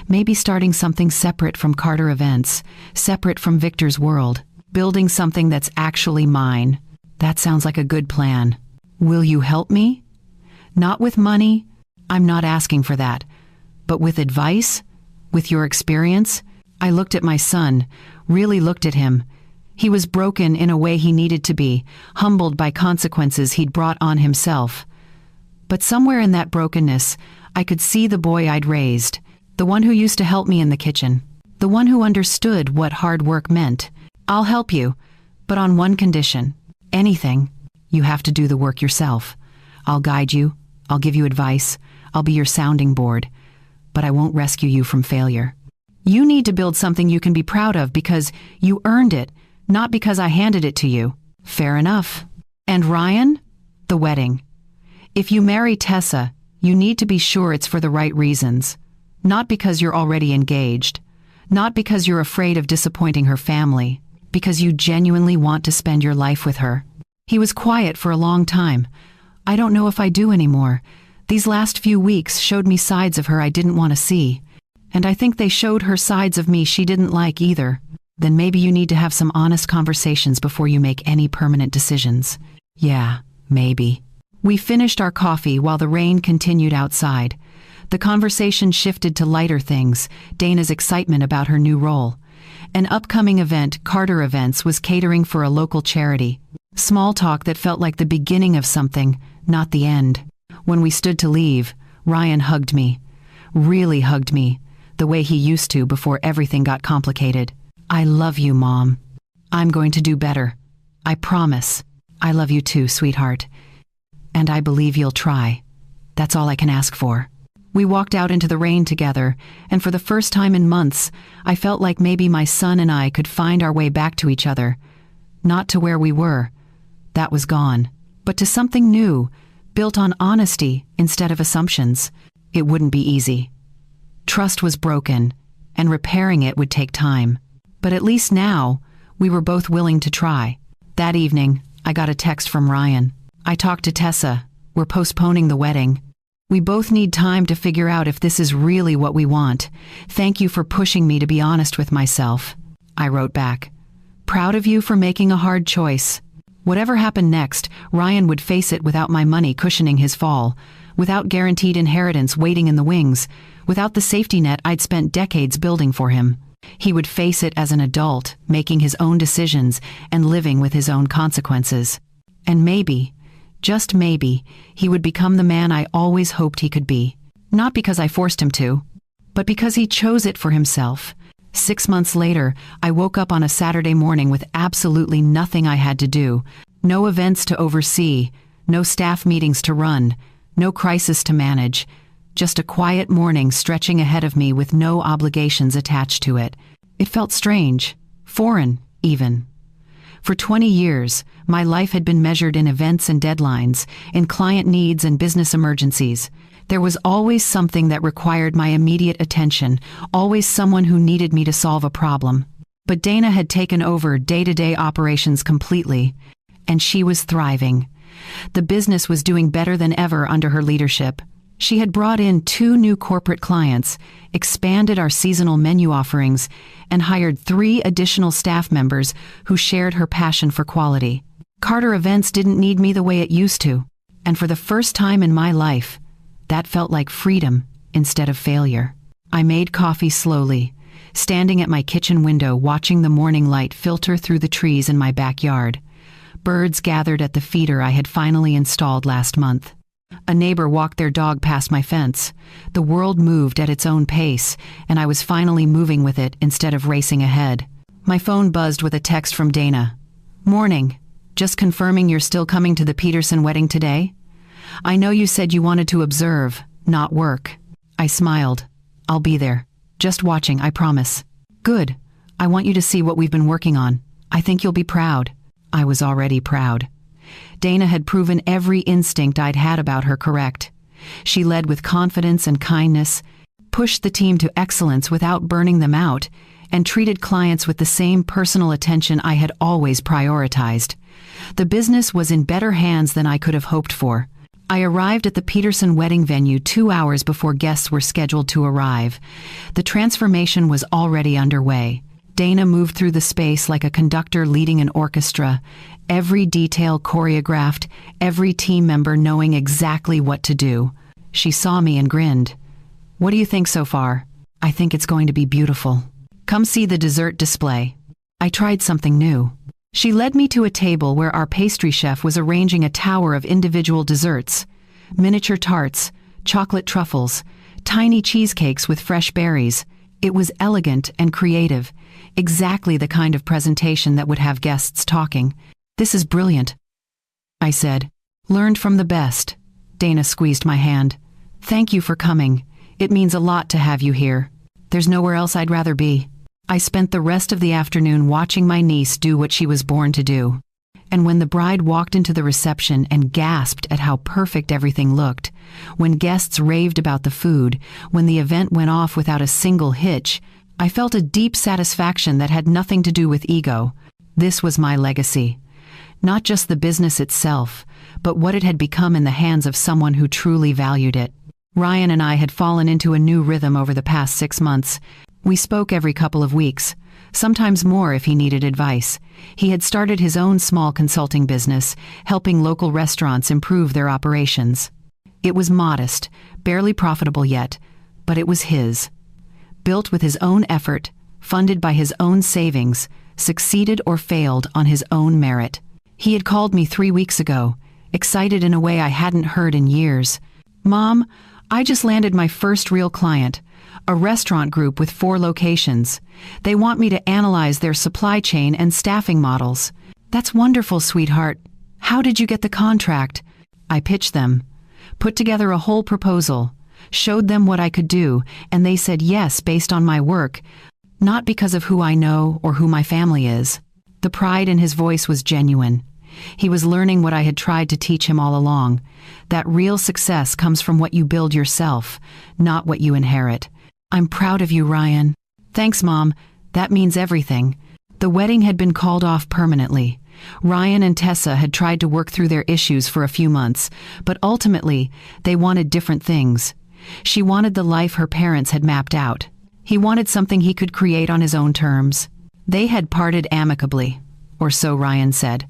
Maybe starting something separate from Carter Events, separate from Victor's world. Building something that's actually mine. That sounds like a good plan. Will you help me? Not with money. I'm not asking for that. But with advice? With your experience? I looked at my son, really looked at him. He was broken in a way he needed to be, humbled by consequences he'd brought on himself. But somewhere in that brokenness, I could see the boy I'd raised, the one who used to help me in the kitchen, the one who understood what hard work meant. I'll help you, but on one condition. Anything. You have to do the work yourself. I'll guide you, I'll give you advice, I'll be your sounding board, but I won't rescue you from failure. You need to build something you can be proud of because you earned it, not because I handed it to you. Fair enough. And Ryan? The wedding. If you marry Tessa, you need to be sure it's for the right reasons. Not because you're already engaged. Not because you're afraid of disappointing her family. Because you genuinely want to spend your life with her. He was quiet for a long time. I don't know if I do anymore. These last few weeks showed me sides of her I didn't want to see. And I think they showed her sides of me she didn't like either. Then maybe you need to have some honest conversations before you make any permanent decisions. Yeah, maybe. We finished our coffee while the rain continued outside. The conversation shifted to lighter things, Dana's excitement about her new role. An upcoming event, Carter Events, was catering for a local charity. Small talk that felt like the beginning of something, not the end. When we stood to leave, Ryan hugged me. Really hugged me, the way he used to before everything got complicated. I love you, Mom. I'm going to do better. I promise. I love you too, sweetheart. And I believe you'll try. That's all I can ask for. We walked out into the rain together, and for the first time in months, I felt like maybe my son and I could find our way back to each other. Not to where we were. That was gone. But to something new, built on honesty instead of assumptions. It wouldn't be easy. Trust was broken, and repairing it would take time. But at least now, we were both willing to try. That evening, I got a text from Ryan. I talked to Tessa. We're postponing the wedding. We both need time to figure out if this is really what we want. Thank you for pushing me to be honest with myself. I wrote back. Proud of you for making a hard choice. Whatever happened next, Ryan would face it without my money cushioning his fall, without guaranteed inheritance waiting in the wings, without the safety net I'd spent decades building for him. He would face it as an adult, making his own decisions and living with his own consequences. And maybe, just maybe, he would become the man I always hoped he could be. Not because I forced him to, but because he chose it for himself. 6 months later, I woke up on a Saturday morning with absolutely nothing I had to do. No events to oversee, no staff meetings to run, no crisis to manage. Just a quiet morning stretching ahead of me with no obligations attached to it. It felt strange, foreign, even. For 20 years, my life had been measured in events and deadlines, in client needs and business emergencies. There was always something that required my immediate attention, always someone who needed me to solve a problem. But Dana had taken over day-to-day operations completely, and she was thriving. The business was doing better than ever under her leadership. She had brought in 2 new corporate clients, expanded our seasonal menu offerings, and hired 3 additional staff members who shared her passion for quality. Carter Events didn't need me the way it used to, and for the first time in my life, that felt like freedom instead of failure. I made coffee slowly, standing at my kitchen window watching the morning light filter through the trees in my backyard. Birds gathered at the feeder I had finally installed last month. A neighbor walked their dog past my fence. The world moved at its own pace, and I was finally moving with it instead of racing ahead. My phone buzzed with a text from Dana. "Morning. Just confirming you're still coming to the Peterson wedding today? I know you said you wanted to observe, not work." I smiled. "I'll be there. Just watching, I promise." "Good. I want you to see what we've been working on. I think you'll be proud." I was already proud. Dana had proven every instinct I'd had about her correct. She led with confidence and kindness, pushed the team to excellence without burning them out, and treated clients with the same personal attention I had always prioritized. The business was in better hands than I could have hoped for. I arrived at the Peterson wedding venue 2 hours before guests were scheduled to arrive. The transformation was already underway. Dana moved through the space like a conductor leading an orchestra, every detail choreographed, every team member knowing exactly what to do. She saw me and grinned. "What do you think so far?" "I think it's going to be beautiful. Come see the dessert display." I tried something new. She led me to a table where our pastry chef was arranging a tower of individual desserts: miniature tarts, chocolate truffles, tiny cheesecakes with fresh berries. It was elegant and creative, exactly the kind of presentation that would have guests talking. "This is brilliant," I said. "Learned from the best." Dana squeezed my hand. "Thank you for coming. It means a lot to have you here. There's nowhere else I'd rather be." I spent the rest of the afternoon watching my niece do what she was born to do. And when the bride walked into the reception and gasped at how perfect everything looked, when guests raved about the food, when the event went off without a single hitch, I felt a deep satisfaction that had nothing to do with ego. This was my legacy. Not just the business itself, but what it had become in the hands of someone who truly valued it. Ryan and I had fallen into a new rhythm over the past 6 months. We spoke every couple of weeks, sometimes more if he needed advice. He had started his own small consulting business, helping local restaurants improve their operations. It was modest, barely profitable yet, but it was his. Built with his own effort, funded by his own savings, succeeded or failed on his own merit. He had called me 3 weeks ago, excited in a way I hadn't heard in years. "Mom, I just landed my first real client, a restaurant group with 4 locations. They want me to analyze their supply chain and staffing models." "That's wonderful, sweetheart. How did you get the contract?" I pitched them, put together a whole proposal, showed them what I could do, and they said yes based on my work, not because of who I know or who my family is. The pride in his voice was genuine. He was learning what I had tried to teach him all along, that real success comes from what you build yourself, not what you inherit. "I'm proud of you, Ryan." "Thanks, Mom. That means everything." The wedding had been called off permanently. Ryan and Tessa had tried to work through their issues for a few months, but ultimately, they wanted different things. She wanted the life her parents had mapped out. He wanted something he could create on his own terms. They had parted amicably, or so Ryan said.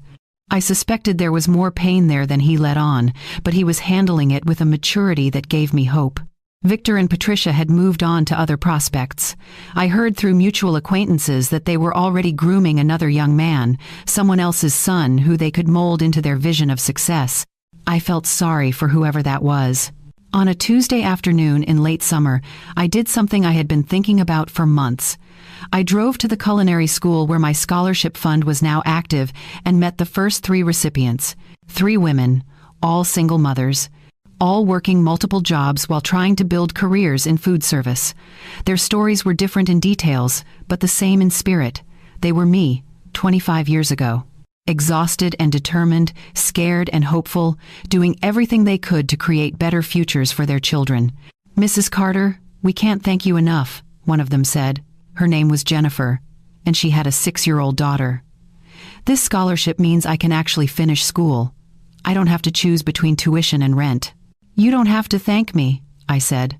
I suspected there was more pain there than he let on, but he was handling it with a maturity that gave me hope. Victor and Patricia had moved on to other prospects. I heard through mutual acquaintances that they were already grooming another young man, someone else's son who they could mold into their vision of success. I felt sorry for whoever that was. On a Tuesday afternoon in late summer, I did something I had been thinking about for months. I drove to the culinary school where my scholarship fund was now active and met the first 3 recipients, 3 women, all single mothers, all working multiple jobs while trying to build careers in food service. Their stories were different in details, but the same in spirit. They were me, 25 years ago. Exhausted and determined, scared and hopeful, doing everything they could to create better futures for their children. "Mrs. Carter, we can't thank you enough," one of them said. Her name was Jennifer, and she had a 6-year-old daughter. "This scholarship means I can actually finish school. I don't have to choose between tuition and rent." "You don't have to thank me," I said.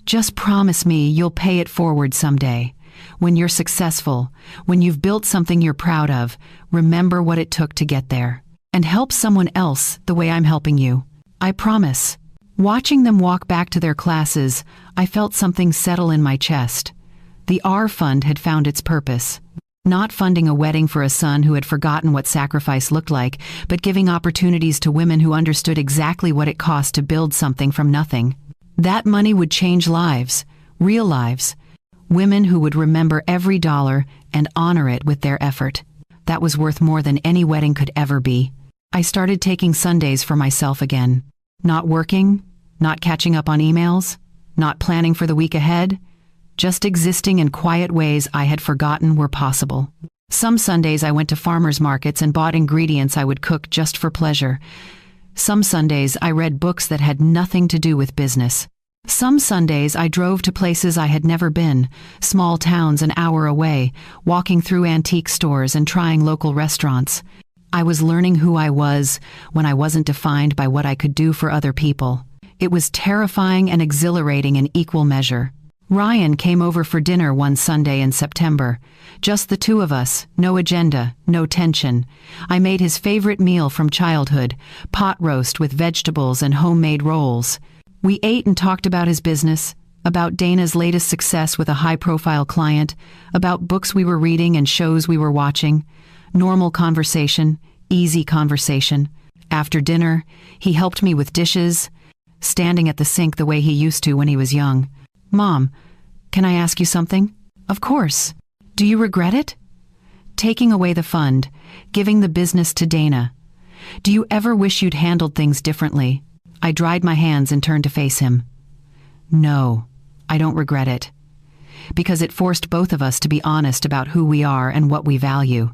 "Just promise me you'll pay it forward someday. When you're successful, when you've built something you're proud of, remember what it took to get there. And help someone else the way I'm helping you. I promise." Watching them walk back to their classes, I felt something settle in my chest. The R Fund had found its purpose. Not funding a wedding for a son who had forgotten what sacrifice looked like, but giving opportunities to women who understood exactly what it cost to build something from nothing. That money would change lives, real lives. Women who would remember every dollar and honor it with their effort. That was worth more than any wedding could ever be. I started taking Sundays for myself again. Not working, not catching up on emails, not planning for the week ahead, just existing in quiet ways I had forgotten were possible. Some Sundays I went to farmers markets and bought ingredients I would cook just for pleasure. Some Sundays I read books that had nothing to do with business. Some Sundays I drove to places I had never been, small towns an hour away, walking through antique stores and trying local restaurants. I was learning who I was when I wasn't defined by what I could do for other people. It was terrifying and exhilarating in equal measure. Ryan came over for dinner one Sunday in September. Just the two of us, no agenda, no tension. I made his favorite meal from childhood, pot roast with vegetables and homemade rolls. We ate and talked about his business, about Dana's latest success with a high-profile client, about books we were reading and shows we were watching. Normal conversation, easy conversation. After dinner, he helped me with dishes, standing at the sink the way he used to when he was young. "Mom, can I ask you something?" "Of course." "Do you regret it?" Taking away the fund, giving the business to Dana. "Do you ever wish you'd handled things differently?" I dried my hands and turned to face him. "No, I don't regret it. Because it forced both of us to be honest about who we are and what we value.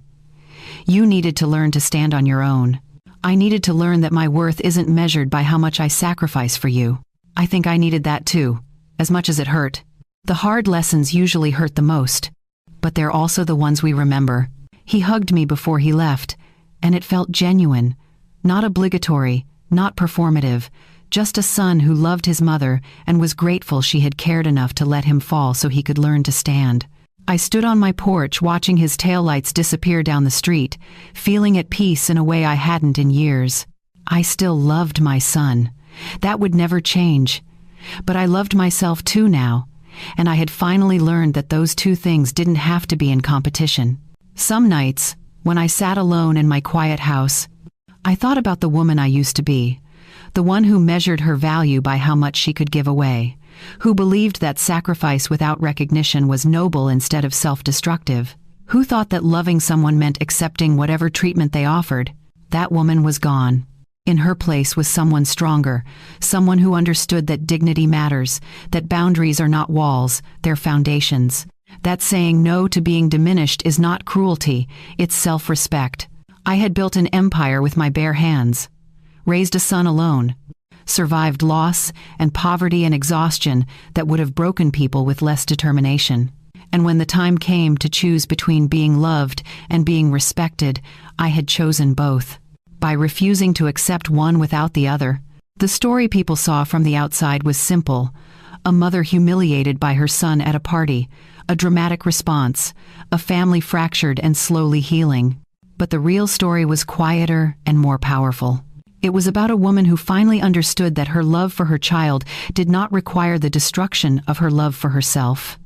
You needed to learn to stand on your own. I needed to learn that my worth isn't measured by how much I sacrifice for you. I think I needed that too, as much as it hurt. The hard lessons usually hurt the most, but they're also the ones we remember." He hugged me before he left, and it felt genuine, not obligatory, not performative, just a son who loved his mother and was grateful she had cared enough to let him fall so he could learn to stand. I stood on my porch watching his taillights disappear down the street, feeling at peace in a way I hadn't in years. I still loved my son. That would never change. But I loved myself too now, and I had finally learned that those two things didn't have to be in competition. Some nights, when I sat alone in my quiet house, I thought about the woman I used to be, the one who measured her value by how much she could give away, who believed that sacrifice without recognition was noble instead of self-destructive, who thought that loving someone meant accepting whatever treatment they offered. That woman was gone. In her place was someone stronger, someone who understood that dignity matters, that boundaries are not walls, they're foundations, that saying no to being diminished is not cruelty, it's self-respect. I had built an empire with my bare hands, raised a son alone, survived loss and poverty and exhaustion that would have broken people with less determination. And when the time came to choose between being loved and being respected, I had chosen both. By refusing to accept one without the other. The story people saw from the outside was simple: a mother humiliated by her son at a party, a dramatic response, a family fractured and slowly healing. But the real story was quieter and more powerful. It was about a woman who finally understood that her love for her child did not require the destruction of her love for herself.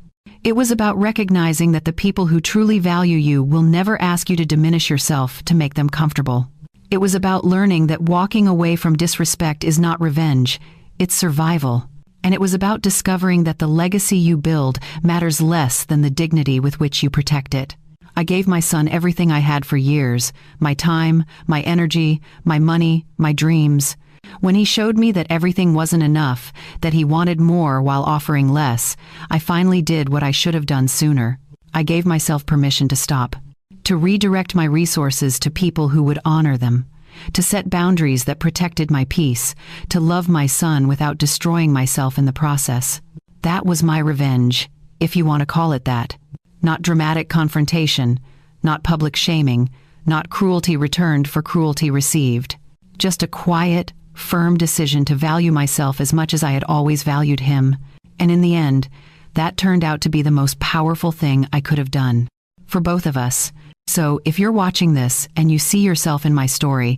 It was about recognizing that the people who truly value you will never ask you to diminish yourself to make them comfortable. It was about learning that walking away from disrespect is not revenge, it's survival. And it was about discovering that the legacy you build matters less than the dignity with which you protect it. I gave my son everything I had for years: my time, my energy, my money, my dreams. When he showed me that everything wasn't enough, that he wanted more while offering less, I finally did what I should have done sooner. I gave myself permission to stop, to redirect my resources to people who would honor them, to set boundaries that protected my peace, to love my son without destroying myself in the process. That was my revenge, if you want to call it that. Not dramatic confrontation, not public shaming, not cruelty returned for cruelty received. Just a quiet, firm decision to value myself as much as I had always valued him. And in the end, that turned out to be the most powerful thing I could have done. For both of us. So, if you're watching this and you see yourself in my story,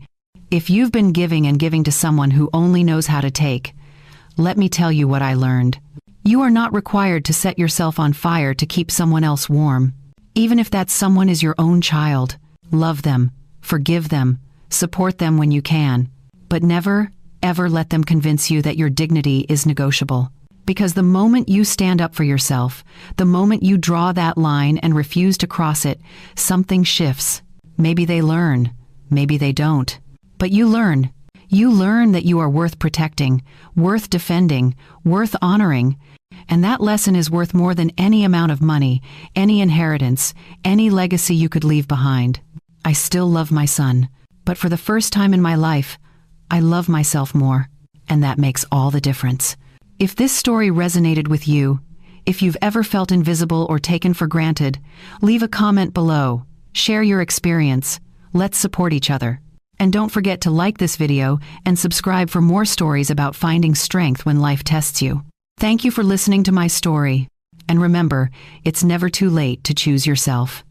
if you've been giving and giving to someone who only knows how to take, let me tell you what I learned. You are not required to set yourself on fire to keep someone else warm. Even if that someone is your own child, love them, forgive them, support them when you can. But never, ever let them convince you that your dignity is negotiable. Because the moment you stand up for yourself, the moment you draw that line and refuse to cross it, something shifts. Maybe they learn, maybe they don't. But you learn. You learn that you are worth protecting, worth defending, worth honoring. And that lesson is worth more than any amount of money, any inheritance, any legacy you could leave behind. I still love my son, but for the first time in my life, I love myself more, and that makes all the difference. If this story resonated with you, if you've ever felt invisible or taken for granted, leave a comment below, share your experience, let's support each other. And don't forget to like this video and subscribe for more stories about finding strength when life tests you. Thank you for listening to my story. And remember, it's never too late to choose yourself.